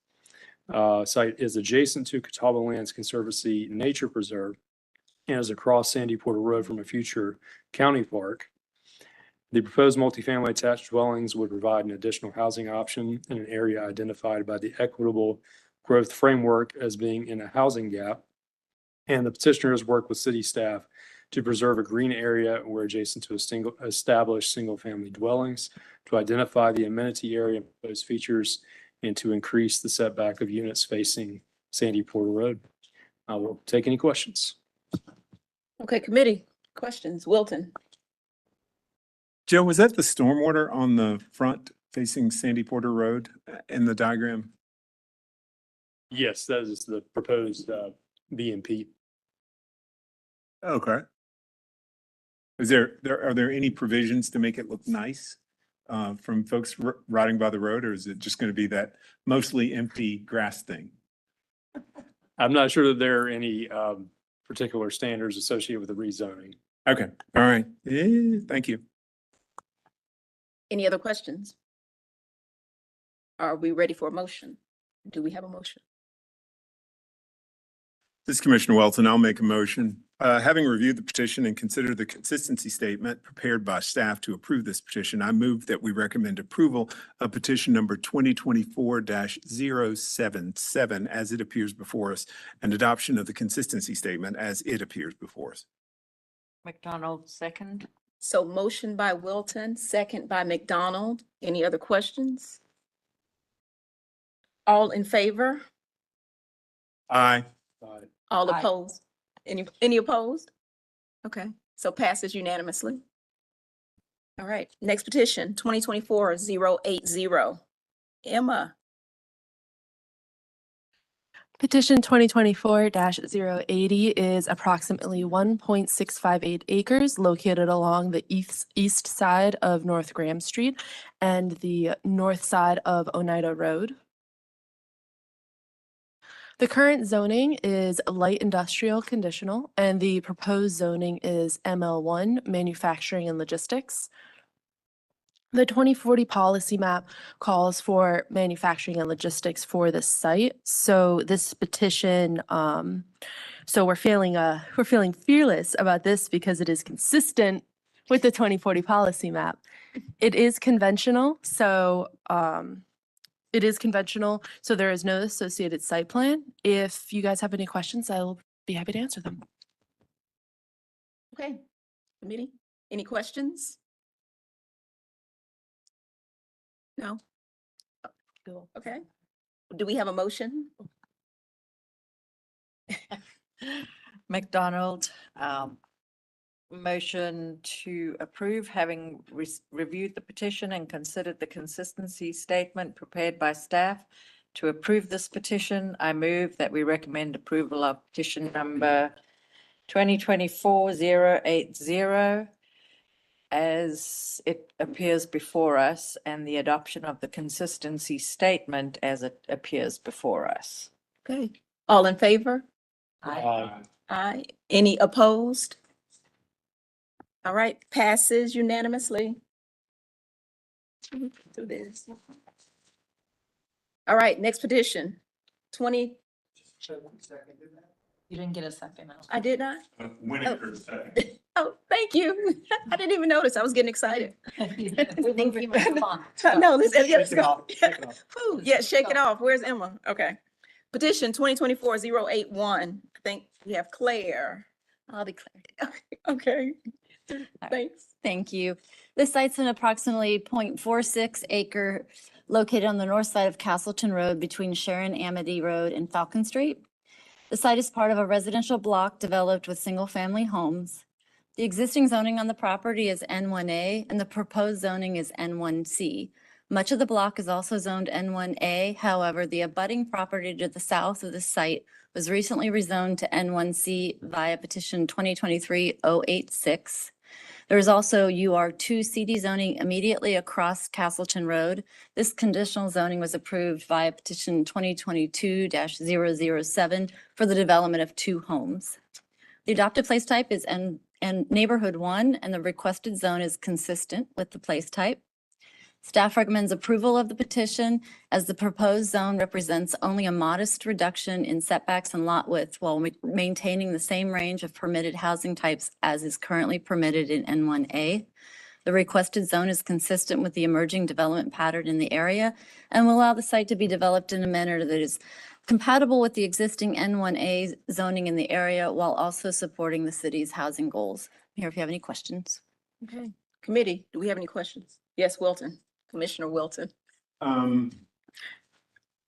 Site is adjacent to Catawba Lands Conservancy Nature Preserve and is across Sandy Porter Road from a future county park. The proposed multifamily attached dwellings would provide an additional housing option in an area identified by the Equitable Growth Framework as being in a housing gap. And the petitioner has worked with city staff to preserve a green area where adjacent to established single-family dwellings, to identify the amenity area and proposed features, and to increase the setback of units facing Sandy Porter Road. I will take any questions. Okay, committee, questions? Wilton? Joe, was that the stormwater on the front facing Sandy Porter Road in the diagram? Yes, that is the proposed BMP. Okay. Are there any provisions to make it look nice from folks riding by the road, or is it just going to be that mostly empty grass thing? I'm not sure that there are any particular standards associated with the rezoning. Okay, all right. Yeah, thank you. Any other questions? Are we ready for a motion? Do we have a motion? This is Commissioner Welton. I'll make a motion. Having reviewed the petition and considered the consistency statement prepared by staff to approve this petition, I move that we recommend approval of petition number 2024-077 as it appears before us, and adoption of the consistency statement as it appears before us. McDonald, second. So motion by Wilton, second by McDonald. Any other questions? All in favor? Aye. All Aye. opposed? Any opposed? Okay, so passes unanimously. All right, next petition, 2024-080. Emma, Petition 2024-080 is approximately 1.658 acres located along the east side of North Graham Street and the north side of Oneida Road. The current zoning is light industrial conditional, and the proposed zoning is ML1, manufacturing and logistics. The 2040 policy map calls for manufacturing and logistics for this site. So this petition, so we're feeling fearless about this because it is consistent with the 2040 policy map. It is conventional, so there is no associated site plan. If you guys have any questions, I'll be happy to answer them. okay, committee, any questions? No? Okay, do we have a motion? McDonald, motion to approve, having reviewed the petition and considered the consistency statement prepared by staff to approve this petition, I move that we recommend approval of petition number 2024-080 as it appears before us and the adoption of the consistency statement as it appears before us. Okay, all in favor? Aye. Any opposed? All right, passes unanimously. Do this. All right, next petition, 20, You didn't get a second. I did not? Winiker, second. Oh, thank you. I didn't even notice. I was getting excited. Thank you, Mom. No, let's Shake it off, shake it off. Whew, yeah, shake it off. Where's Emma? Okay. Petition 2024-081. I think we have Claire. I'll be clear. Okay, thanks. Thank you. This site's an approximately 0.46 acre located on the north side of Castleton Road between Sharon Amity Road and Falcon Street. The site is part of a residential block developed with single-family homes. The existing zoning on the property is N1A and the proposed zoning is N1C. Much of the block is also zoned N1A. However, the abutting property to the south of the site was recently rezoned to N1C via petition 2023-086. There is also UR2 CD zoning immediately across Castleton Road. This conditional zoning was approved via petition 2022-007 for the development of 2 homes. The adopted place type is neighborhood 1, and the requested zone is consistent with the place type. Staff recommends approval of the petition as the proposed zone represents only a modest reduction in setbacks and lot width while maintaining the same range of permitted housing types as is currently permitted in N1A. The requested zone is consistent with the emerging development pattern in the area and will allow the site to be developed in a manner that is compatible with the existing N1A zoning in the area while also supporting the city's housing goals. Here, if you have any questions. Okay, committee, do we have any questions? Yes, Wilton, Commissioner Wilton.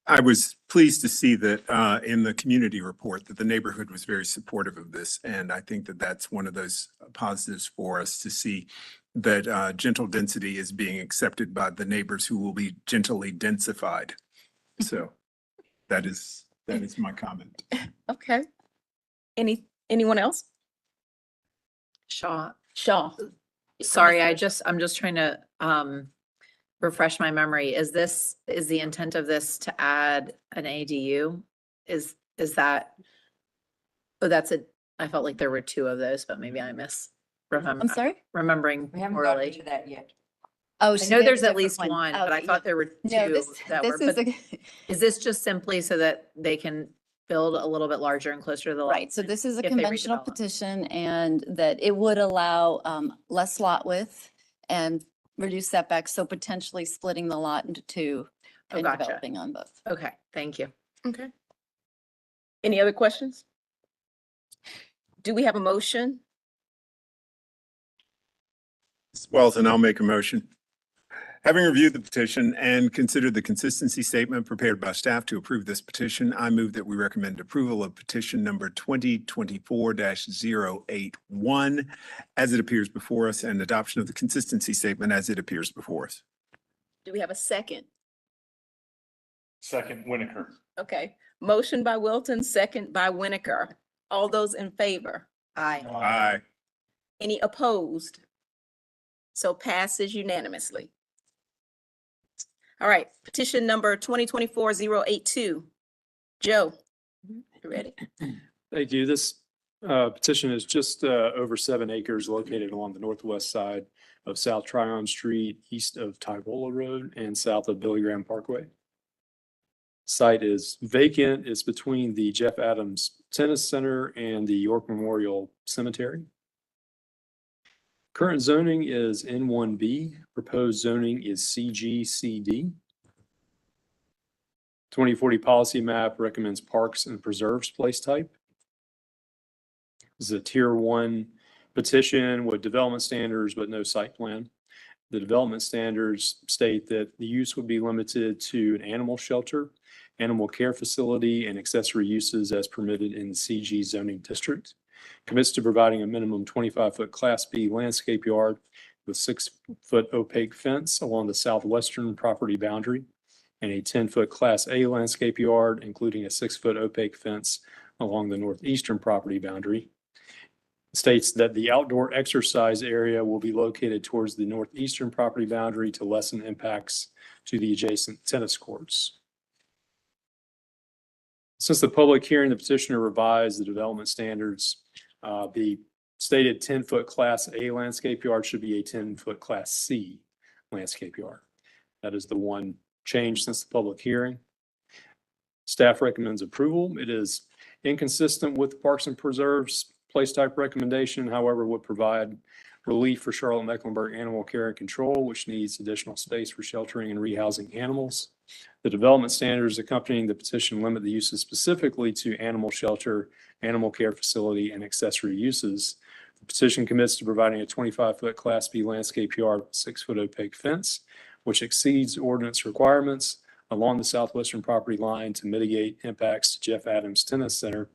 I was pleased to see that in the community report that the neighborhood was very supportive of this. And I think that that's one of those positives for us to see that gentle density is being accepted by the neighbors who will be gently densified. So that is my comment. Okay. Anyone else? Shaw. Shaw. Sorry, I'm just trying to refresh my memory. Is the intent of this to add an ADU? Is that? Oh, I felt like there were 2 of those, but maybe I I'm sorry? remembering We haven't gotten poorly. to that yet. Oh, I so know maybe there's a at least different one, but I Okay, thought there were 2 No, that this were, is but a, is this just simply so that they can build a little bit larger and closer to the lot? right, so this is a if they conventional redevelop. petition and that it would allow less lot width and reduce setbacks, so potentially splitting the lot into 2 Oh, and gotcha. developing on both. Okay, thank you. Okay. Any other questions? Do we have a motion? Welton, I'll make a motion. Having reviewed the petition and considered the consistency statement prepared by staff to approve this petition, I move that we recommend approval of petition number 2024-081 as it appears before us and adoption of the consistency statement as it appears before us. Do we have a second? Second, Winiker. Okay, motion by Wilton, second by Winiker. All those in favor? Aye. Aye. Any opposed? So passes unanimously. All right, petition number 2024-082. Joe, you ready? Thank you. This petition is just over 7 acres located along the northwest side of South Tryon Street, east of Tyrola Road and south of Billy Graham Parkway. Site is vacant. It's between the Jeff Adams Tennis Center and the York Memorial Cemetery. Current zoning is N1B. Proposed zoning is CGCD. 2040 policy map recommends parks and preserves place type. This is a tier 1 petition with development standards, but no site plan. The development standards state that the use would be limited to an animal shelter, animal care facility, and accessory uses as permitted in the CG zoning district. Commits to providing a minimum 25-foot Class B landscape yard with 6-foot opaque fence along the southwestern property boundary and a 10-foot Class A landscape yard, including a 6-foot opaque fence along the northeastern property boundary. States that the outdoor exercise area will be located towards the northeastern property boundary to lessen impacts to the adjacent tennis courts. Since the public hearing, the petitioner revised the development standards. The stated 10-foot Class A landscape yard should be a 10-foot Class C landscape yard. That is the one change since the public hearing. Staff recommends approval. It is inconsistent with Parks and Preserves place type recommendation, however, would provide relief for Charlotte-Mecklenburg Animal Care and Control, which needs additional space for sheltering and rehousing animals. The development standards accompanying the petition limit the uses specifically to animal shelter, animal care facility, and accessory uses. The petition commits to providing a 25-foot Class B landscape yard with 6-foot opaque fence, which exceeds ordinance requirements along the southwestern property line to mitigate impacts to Jeff Adams Tennis Center.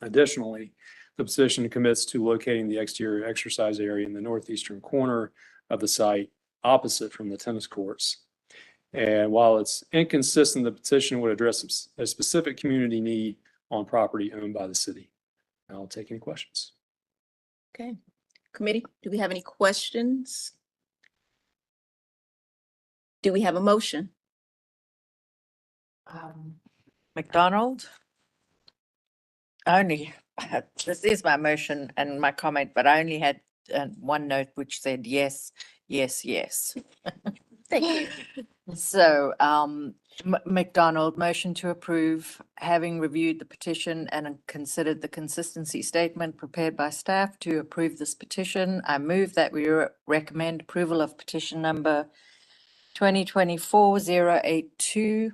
Additionally, the petition commits to locating the exterior exercise area in the northeastern corner of the site opposite from the tennis courts. And while it's inconsistent, the petition would address a specific community need on property owned by the city. I'll take any questions. Okay. Committee, do we have any questions? Do we have a motion? McDonald? Only, this is my motion and my comment, but I only had one note which said yes, yes, yes. Thank you. So, McDonald, motion to approve, having reviewed the petition and considered the consistency statement prepared by staff to approve this petition. I move that we recommend approval of petition number 2024-082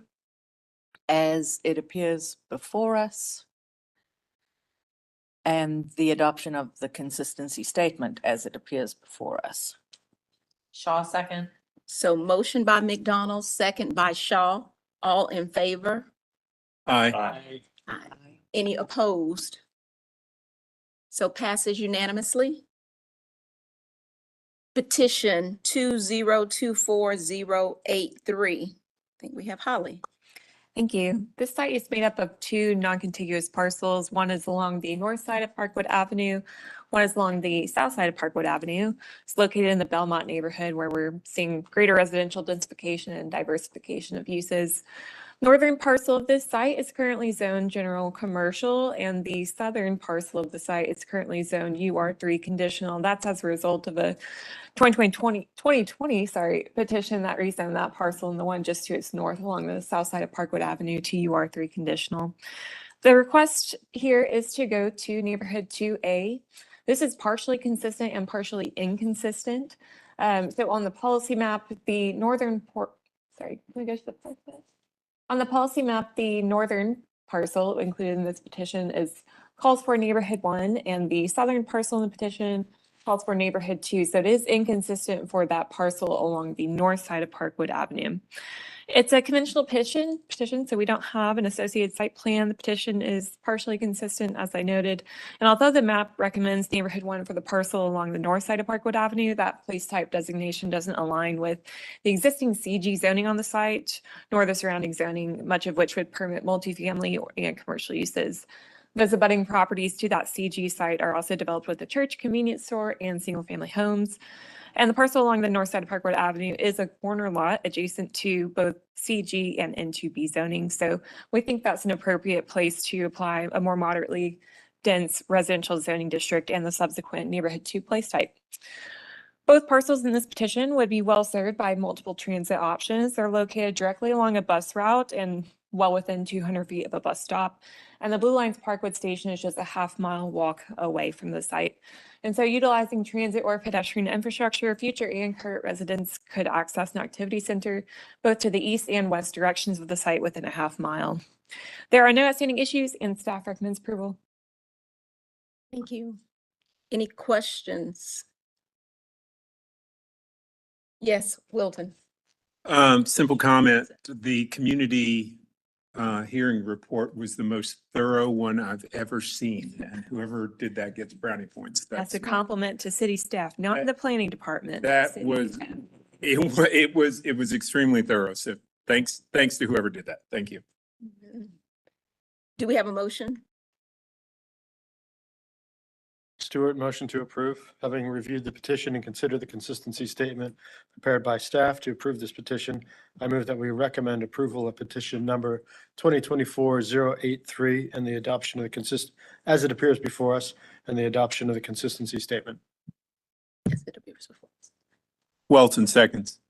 as it appears before us, and the adoption of the consistency statement as it appears before us. Shaw, second. So motion by McDonald, second by Shaw. All in favor? Aye. Aye. Any opposed? So passes unanimously. Petition 2024-083. I think we have Holly. Thank you. This site is made up of two non-contiguous parcels. One is along the north side of Parkwood Avenue. One is along the south side of Parkwood Avenue. It's located in the Belmont neighborhood where we're seeing greater residential densification and diversification of uses. Northern parcel of this site is currently zoned general commercial, and the southern parcel of the site is currently zoned UR3 conditional. That's as a result of a 2020 petition that rezoned that parcel and the one just to its north along the south side of Parkwood Avenue to UR3 conditional. The request here is to go to neighborhood 2A. This is partially consistent and partially inconsistent. So on the policy map, the northern on the policy map, the northern parcel included in this petition calls for neighborhood 1, and the southern parcel in the petition calls for neighborhood 2. So it is inconsistent for that parcel along the north side of Parkwood Avenue. It's a conventional petition, so we don't have an associated site plan. The petition is partially consistent, as I noted. And although the map recommends neighborhood 1 for the parcel along the north side of Parkwood Avenue, that place type designation doesn't align with the existing CG zoning on the site, nor the surrounding zoning, much of which would permit multifamily and commercial uses. Those abutting properties to that CG site are also developed with a church, convenience store, and single-family homes. And the parcel along the north side of Parkwood Avenue is a corner lot adjacent to both CG and N2B zoning. So we think that's an appropriate place to apply a more moderately dense residential zoning district and the subsequent neighborhood 2 place type. Both parcels in this petition would be well served by multiple transit options. They're located directly along a bus route and well within 200 feet of a bus stop. And the Blue Line's Parkwood station is just a half-mile walk away from the site. And so utilizing transit or pedestrian infrastructure, future and current residents could access an activity center both to the east and west directions of the site within a half mile. There are no outstanding issues and staff recommends approval. Thank you. Any questions? Yes, Wilton. Simple comment. The community hearing report was the most thorough one I've ever seen. And whoever did that gets brownie points. That's a compliment to city staff, not the planning department. That city was, staff. it was extremely thorough. So Thanks to whoever did that. Thank you. Do we have a motion? Stewart, motion to approve. Having reviewed the petition and considered the consistency statement prepared by staff to approve this petition, I move that we recommend approval of petition number 2024-083 and the adoption of the as it appears before us, and the adoption of the consistency statement. Welton seconds.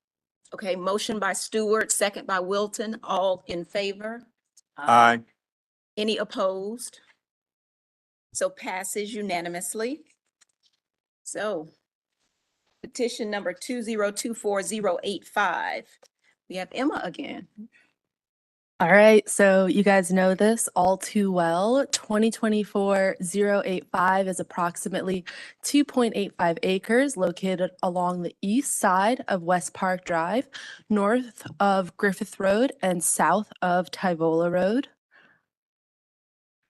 Okay, motion by Stewart, second by Wilton, all in favor? Aye. Any opposed? So passes unanimously. So petition number 2024-085. We have Emma again. All right, so you guys know this all too well. 2024-085 is approximately 2.85 acres located along the east side of West Park Drive, north of Griffith Road, and south of Tyvola Road.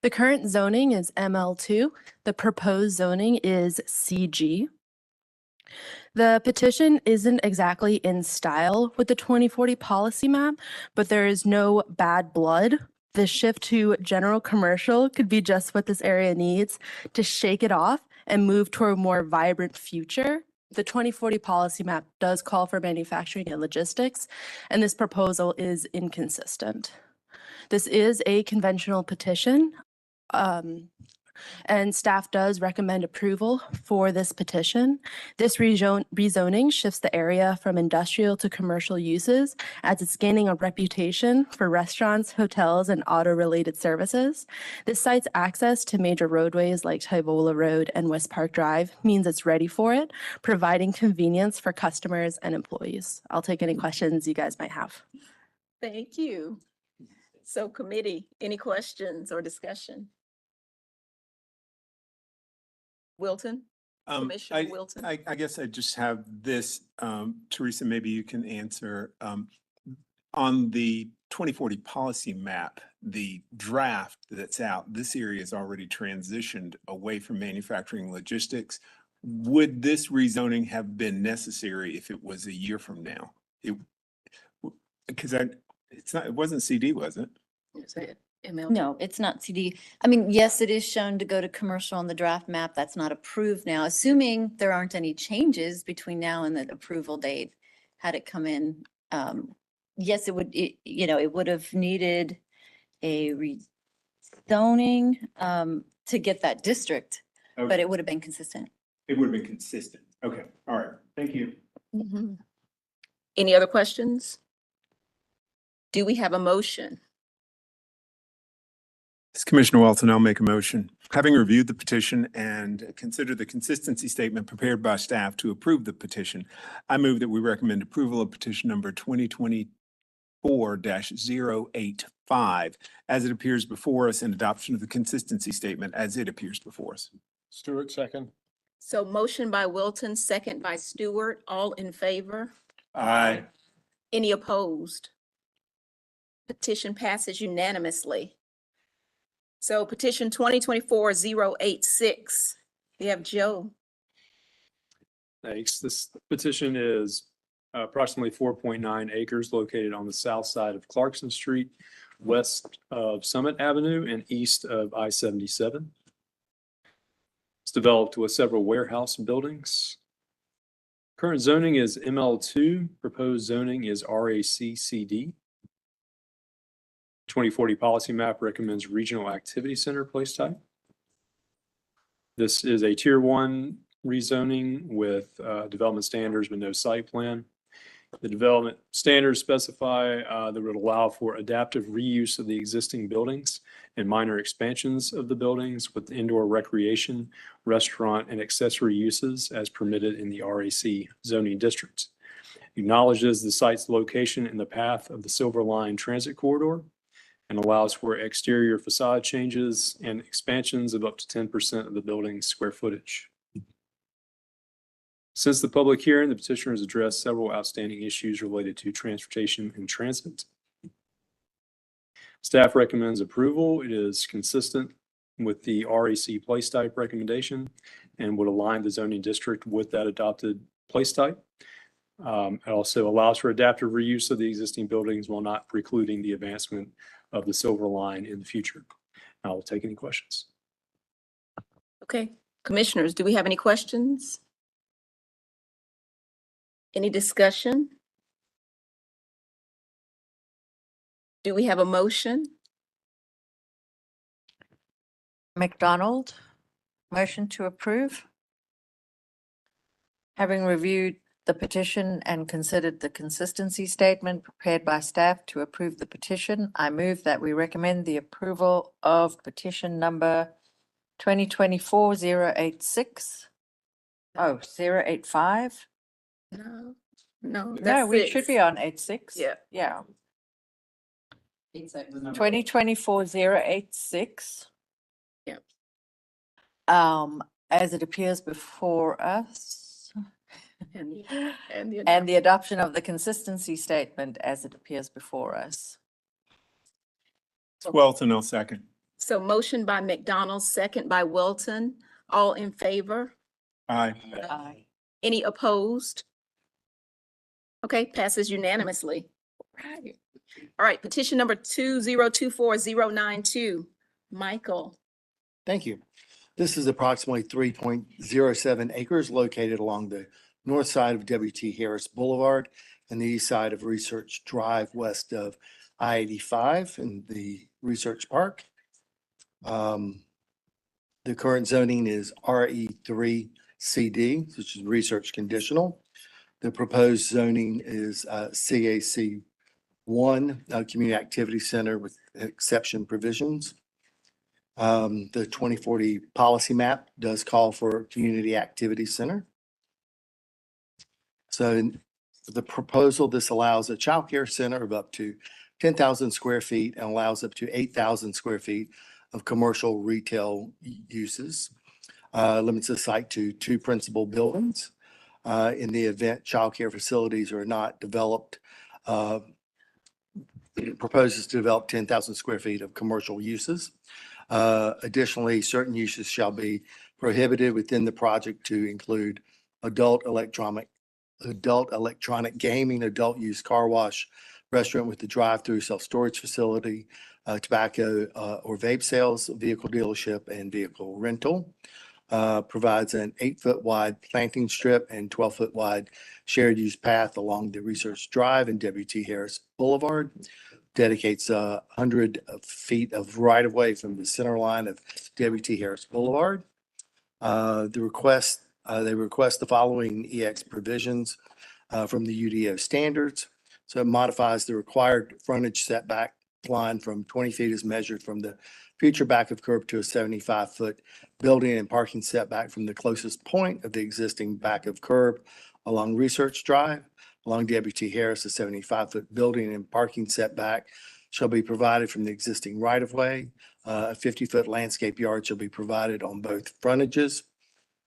The current zoning is ML2. The proposed zoning is CG. The petition isn't exactly in style with the 2040 policy map, but there is no bad blood. The shift to general commercial could be just what this area needs to shake it off and move toward a more vibrant future. The 2040 policy map does call for manufacturing and logistics, and this proposal is inconsistent. This is a conventional petition. And staff does recommend approval for this petition. This rezoning shifts the area from industrial to commercial uses as it's gaining a reputation for restaurants, hotels, and auto-related services. This site's access to major roadways like Tyvola Road and West Park Drive means it's ready for it, providing convenience for customers and employees. I'll take any questions you guys might have. Thank you. So committee, any questions or discussion? Wilton? Commissioner Wilton? I guess I just have this, Teresa, maybe you can answer. On the 2040 policy map, the draft that's out, this area is already transitioned away from manufacturing logistics. Would this rezoning have been necessary if it was a year from now? Because it wasn't CD, was it? Is it ML? No, it's not CD. I mean, yes, it is shown to go to commercial on the draft map. That's not approved now, assuming there aren't any changes between now and the approval date. Had it come in, yes, it would, it would have needed a rezoning to get that district, but it would have been consistent. It would have been consistent. Okay, all right, thank you. Mhm. Any other questions? Do we have a motion? This is Commissioner Walton, I'll make a motion. Having reviewed the petition and considered the consistency statement prepared by staff to approve the petition, I move that we recommend approval of petition number 2024-085 as it appears before us and adoption of the consistency statement as it appears before us. Stewart, second. So motion by Wilton, second by Stewart, all in favor? Aye. Any opposed? Petition passes unanimously. So petition 2024-086, we have Joe. Thanks. This petition is approximately 4.9 acres located on the south side of Clarkson Street, west of Summit Avenue and east of I-77. It's developed with several warehouse buildings. Current zoning is ML2. Proposed zoning is RAC-CD. 2040 policy map recommends regional activity center place type. This is a tier 1 rezoning with development standards with no site plan. The development standards specify that would allow for adaptive reuse of the existing buildings and minor expansions of the buildings with indoor recreation, restaurant, and accessory uses as permitted in the RAC zoning districts. Acknowledges the site's location in the path of the Silver Line Transit Corridor and allows for exterior facade changes and expansions of up to 10% of the building's square footage. Since the public hearing, the petitioner has addressed several outstanding issues related to transportation and transit. Staff recommends approval. It is consistent with the RAC place type recommendation and would align the zoning district with that adopted place type. It also allows for adaptive reuse of the existing buildings while not precluding the advancement of the Silver Line in the future. I will take any questions. Okay, commissioners, do we have any questions? Any discussion? Do we have a motion? McDonald, motion to approve. Having reviewed the petition and considered the consistency statement prepared by staff to approve the petition, I move that we recommend the approval of petition number 2024-086. Oh, 085? No, No, that's we should be six. on 86. Yeah. Yeah. 2024-086. Yep. As it appears before us. And And the adoption of the consistency statement as it appears before us. Welton, I'll second. So motion by McDonald, second by Wilton. All in favor? Aye. Aye. Any opposed? Okay, passes unanimously. Right. All right, petition number 2024-092. Michael. Thank you. This is approximately 3.07 acres located along the north side of W.T. Harris Boulevard and the east side of Research Drive west of I-85 in the Research Park. The current zoning is RE3 CD, which is research conditional. The proposed zoning is CAC 1, Community Activity Center with exception provisions. The 2040 policy map does call for a community activity center. So in the proposal, this allows a childcare center of up to 10,000 square feet and allows up to 8,000 square feet of commercial retail uses. Limits the site to 2 principal buildings. In the event childcare facilities are not developed, it proposes to develop 10,000 square feet of commercial uses. Additionally, certain uses shall be prohibited within the project to include adult electronic gaming, adult use car wash, restaurant with a drive-through self-storage facility, tobacco or vape sales, vehicle dealership, and vehicle rental. Provides an 8-foot wide planting strip and 12-foot wide shared use path along the Research Drive and W.T. Harris Boulevard. Dedicates 100 feet of right of way from the center line of W.T. Harris Boulevard. They request the following EX provisions from the UDO standards. So it modifies the required frontage setback line from 20 feet as measured from the future back of curb to a 75-foot building and parking setback from the closest point of the existing back of curb along Research Drive. Along W.T. Harris, a 75-foot building and parking setback shall be provided from the existing right-of-way. A 50-foot landscape yard shall be provided on both frontages.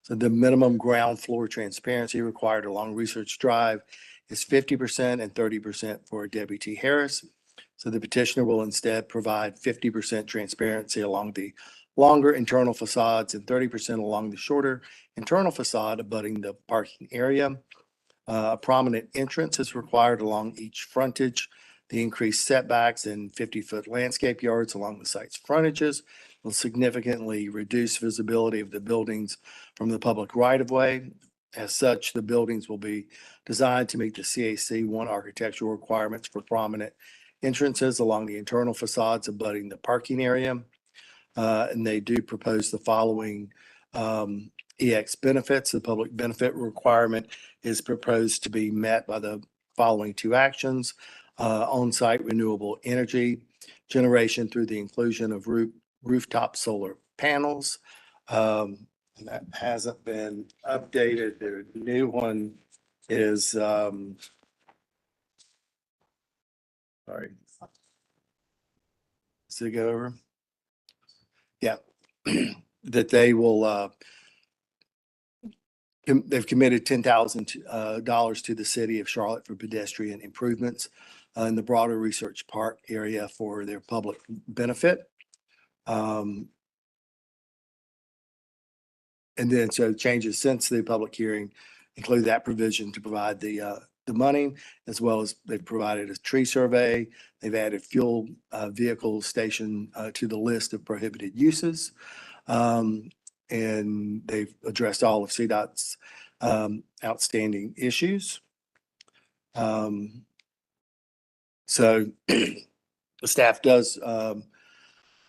So the minimum ground floor transparency required along Research Drive is 50% and 30% for W.T. Harris. So the petitioner will instead provide 50% transparency along the longer internal facades and 30% along the shorter internal facade abutting the parking area. A prominent entrance is required along each frontage. The increased setbacks and 50-foot landscape yards along the site's frontages will significantly reduce visibility of the buildings from the public right-of-way. As such, the buildings will be designed to meet the CAC 1 architectural requirements for prominent entrances along the internal facades abutting the parking area. And they do propose the following EX benefits. The public benefit requirement is proposed to be met by the following 2 actions. On-site renewable energy generation through the inclusion of rooftop solar panels. That hasn't been updated. The new one is, sorry. Does it go over? Yeah, that they will, they've committed $10,000 to the city of Charlotte for pedestrian improvements in the broader Research Park area for their public benefit. And then so changes since the public hearing include that provision to provide the the money, as well as they've provided a tree survey. They've added fuel vehicle station to the list of prohibited uses. And they've addressed all of CDOT's outstanding issues. So the staff does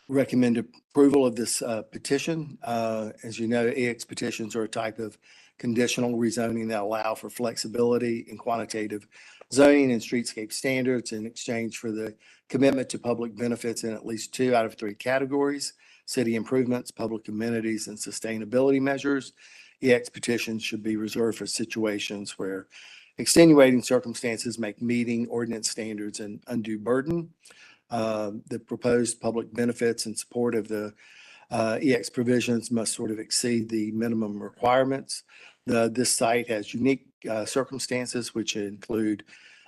recommend approval of this petition. As you know, EX petitions are a type of conditional rezoning that allow for flexibility in quantitative zoning and streetscape standards in exchange for the commitment to public benefits in at least 2 out of 3 categories: city improvements, public amenities, and sustainability measures. EX petitions should be reserved for situations where extenuating circumstances make meeting ordinance standards an undue burden. The proposed public benefits in support of the EX provisions must sort of exceed the minimum requirements. This site has unique circumstances, which include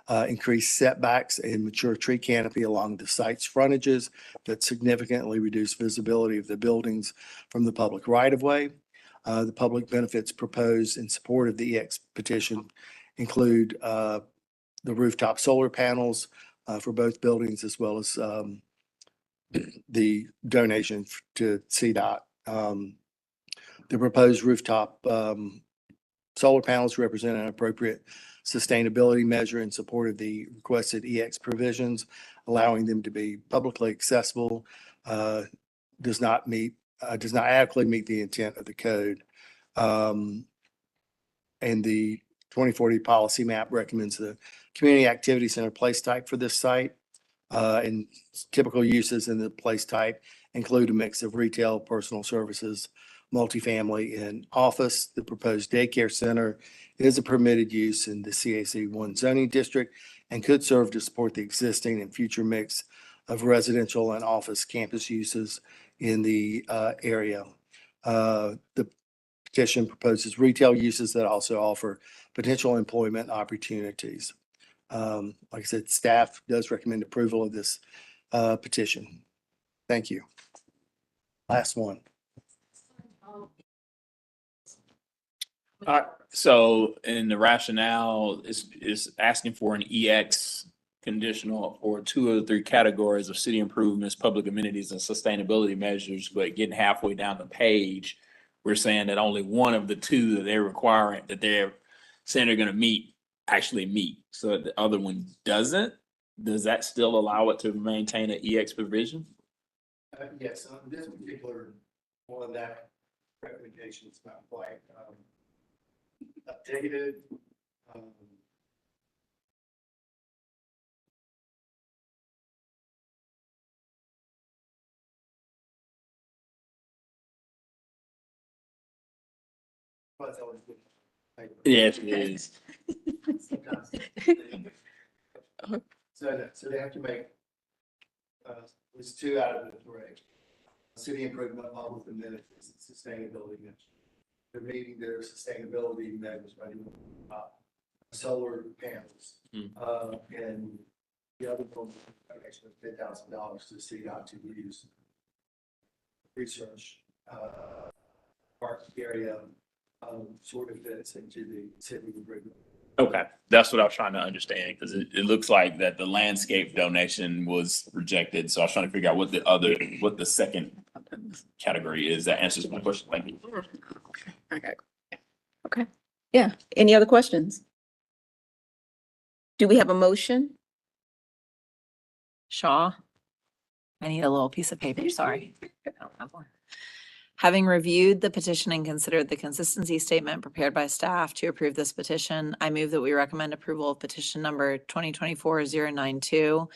increased setbacks and mature tree canopy along the site's frontages that significantly reduce visibility of the buildings from the public right-of-way. The public benefits proposed in support of the EX petition include the rooftop solar panels for both buildings, as well as the donation to CDOT. The proposed rooftop solar panels represent an appropriate sustainability measure in support of the requested EX provisions, allowing them to be publicly accessible, does not adequately meet the intent of the code. And the 2040 policy map recommends the community activity center place type for this site. And typical uses in the place type include a mix of retail, personal services, multifamily, and office. The proposed daycare center is a permitted use in the CAC 1 zoning district and could serve to support the existing and future mix of residential and office campus uses in the area. The petition proposes retail uses that also offer potential employment opportunities. Like I said, staff does recommend approval of this petition. Thank you. Last one. So in the rationale is asking for an EX conditional for 2 of the 3 categories of city improvements, public amenities, and sustainability measures, but getting halfway down the page, we're saying that only one of the 2 that they're requiring, that they're saying they're gonna meet, actually meet. So the other one doesn't, does that still allow it to maintain an EX provision? Yes, this particular one, that recommendation is not quite updated. But that was good. Yes, it is. So they have to make at least 2 out of the 3. City improvement, public amenities, and sustainability measures. They're meeting their sustainability measures by doing solar panels. And the other one, actually $10,000 to CDOT to use research park area sort of fits into the city improvement. Okay, that's what I was trying to understand, because it looks like that the landscape donation was rejected, so I was trying to figure out what the second category is. That answers my question. Thank you. Okay, yeah. Any other questions? Do we have a motion? Shaw. I need a little piece of paper, sorry. I don't have one. Having reviewed the petition and considered the consistency statement prepared by staff to approve this petition, I move that we recommend approval of petition number 2024-092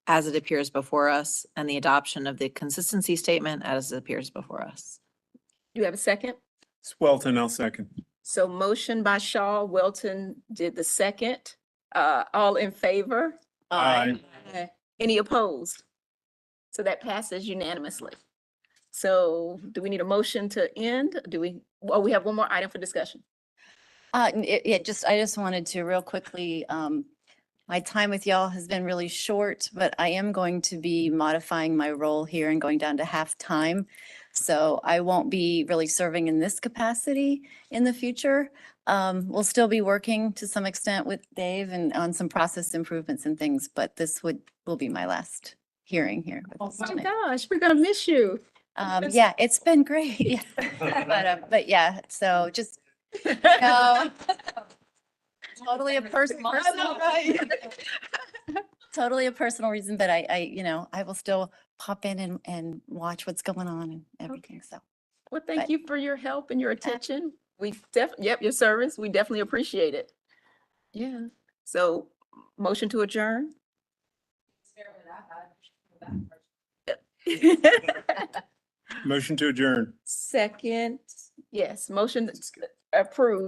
as it appears before us, and the adoption of the consistency statement as it appears before us. Do you have a second? It's Welton, I'll second. So motion by Shaw, Wilton did the second. All in favor? Aye. Any opposed? So that passes unanimously. So do we need a motion to end? We have one more item for discussion. I just wanted to real quickly, my time with y'all has been really short, but I am going to be modifying my role here and going down to half time. So I won't be really serving in this capacity in the future. We'll still be working to some extent with Dave and on some process improvements and things, but this will be my last hearing here. with Oh us my tonight. gosh, we're gonna miss you. Yeah, it's been great. Yeah. But yeah, so just, no, totally a personal, totally a personal reason, but I will still pop in and watch what's going on and everything, so. Well, thank But- you for your help and your attention. We yep, your service. We definitely appreciate it. Yeah. So motion to adjourn? Motion to adjourn. Second, yes, motion approved.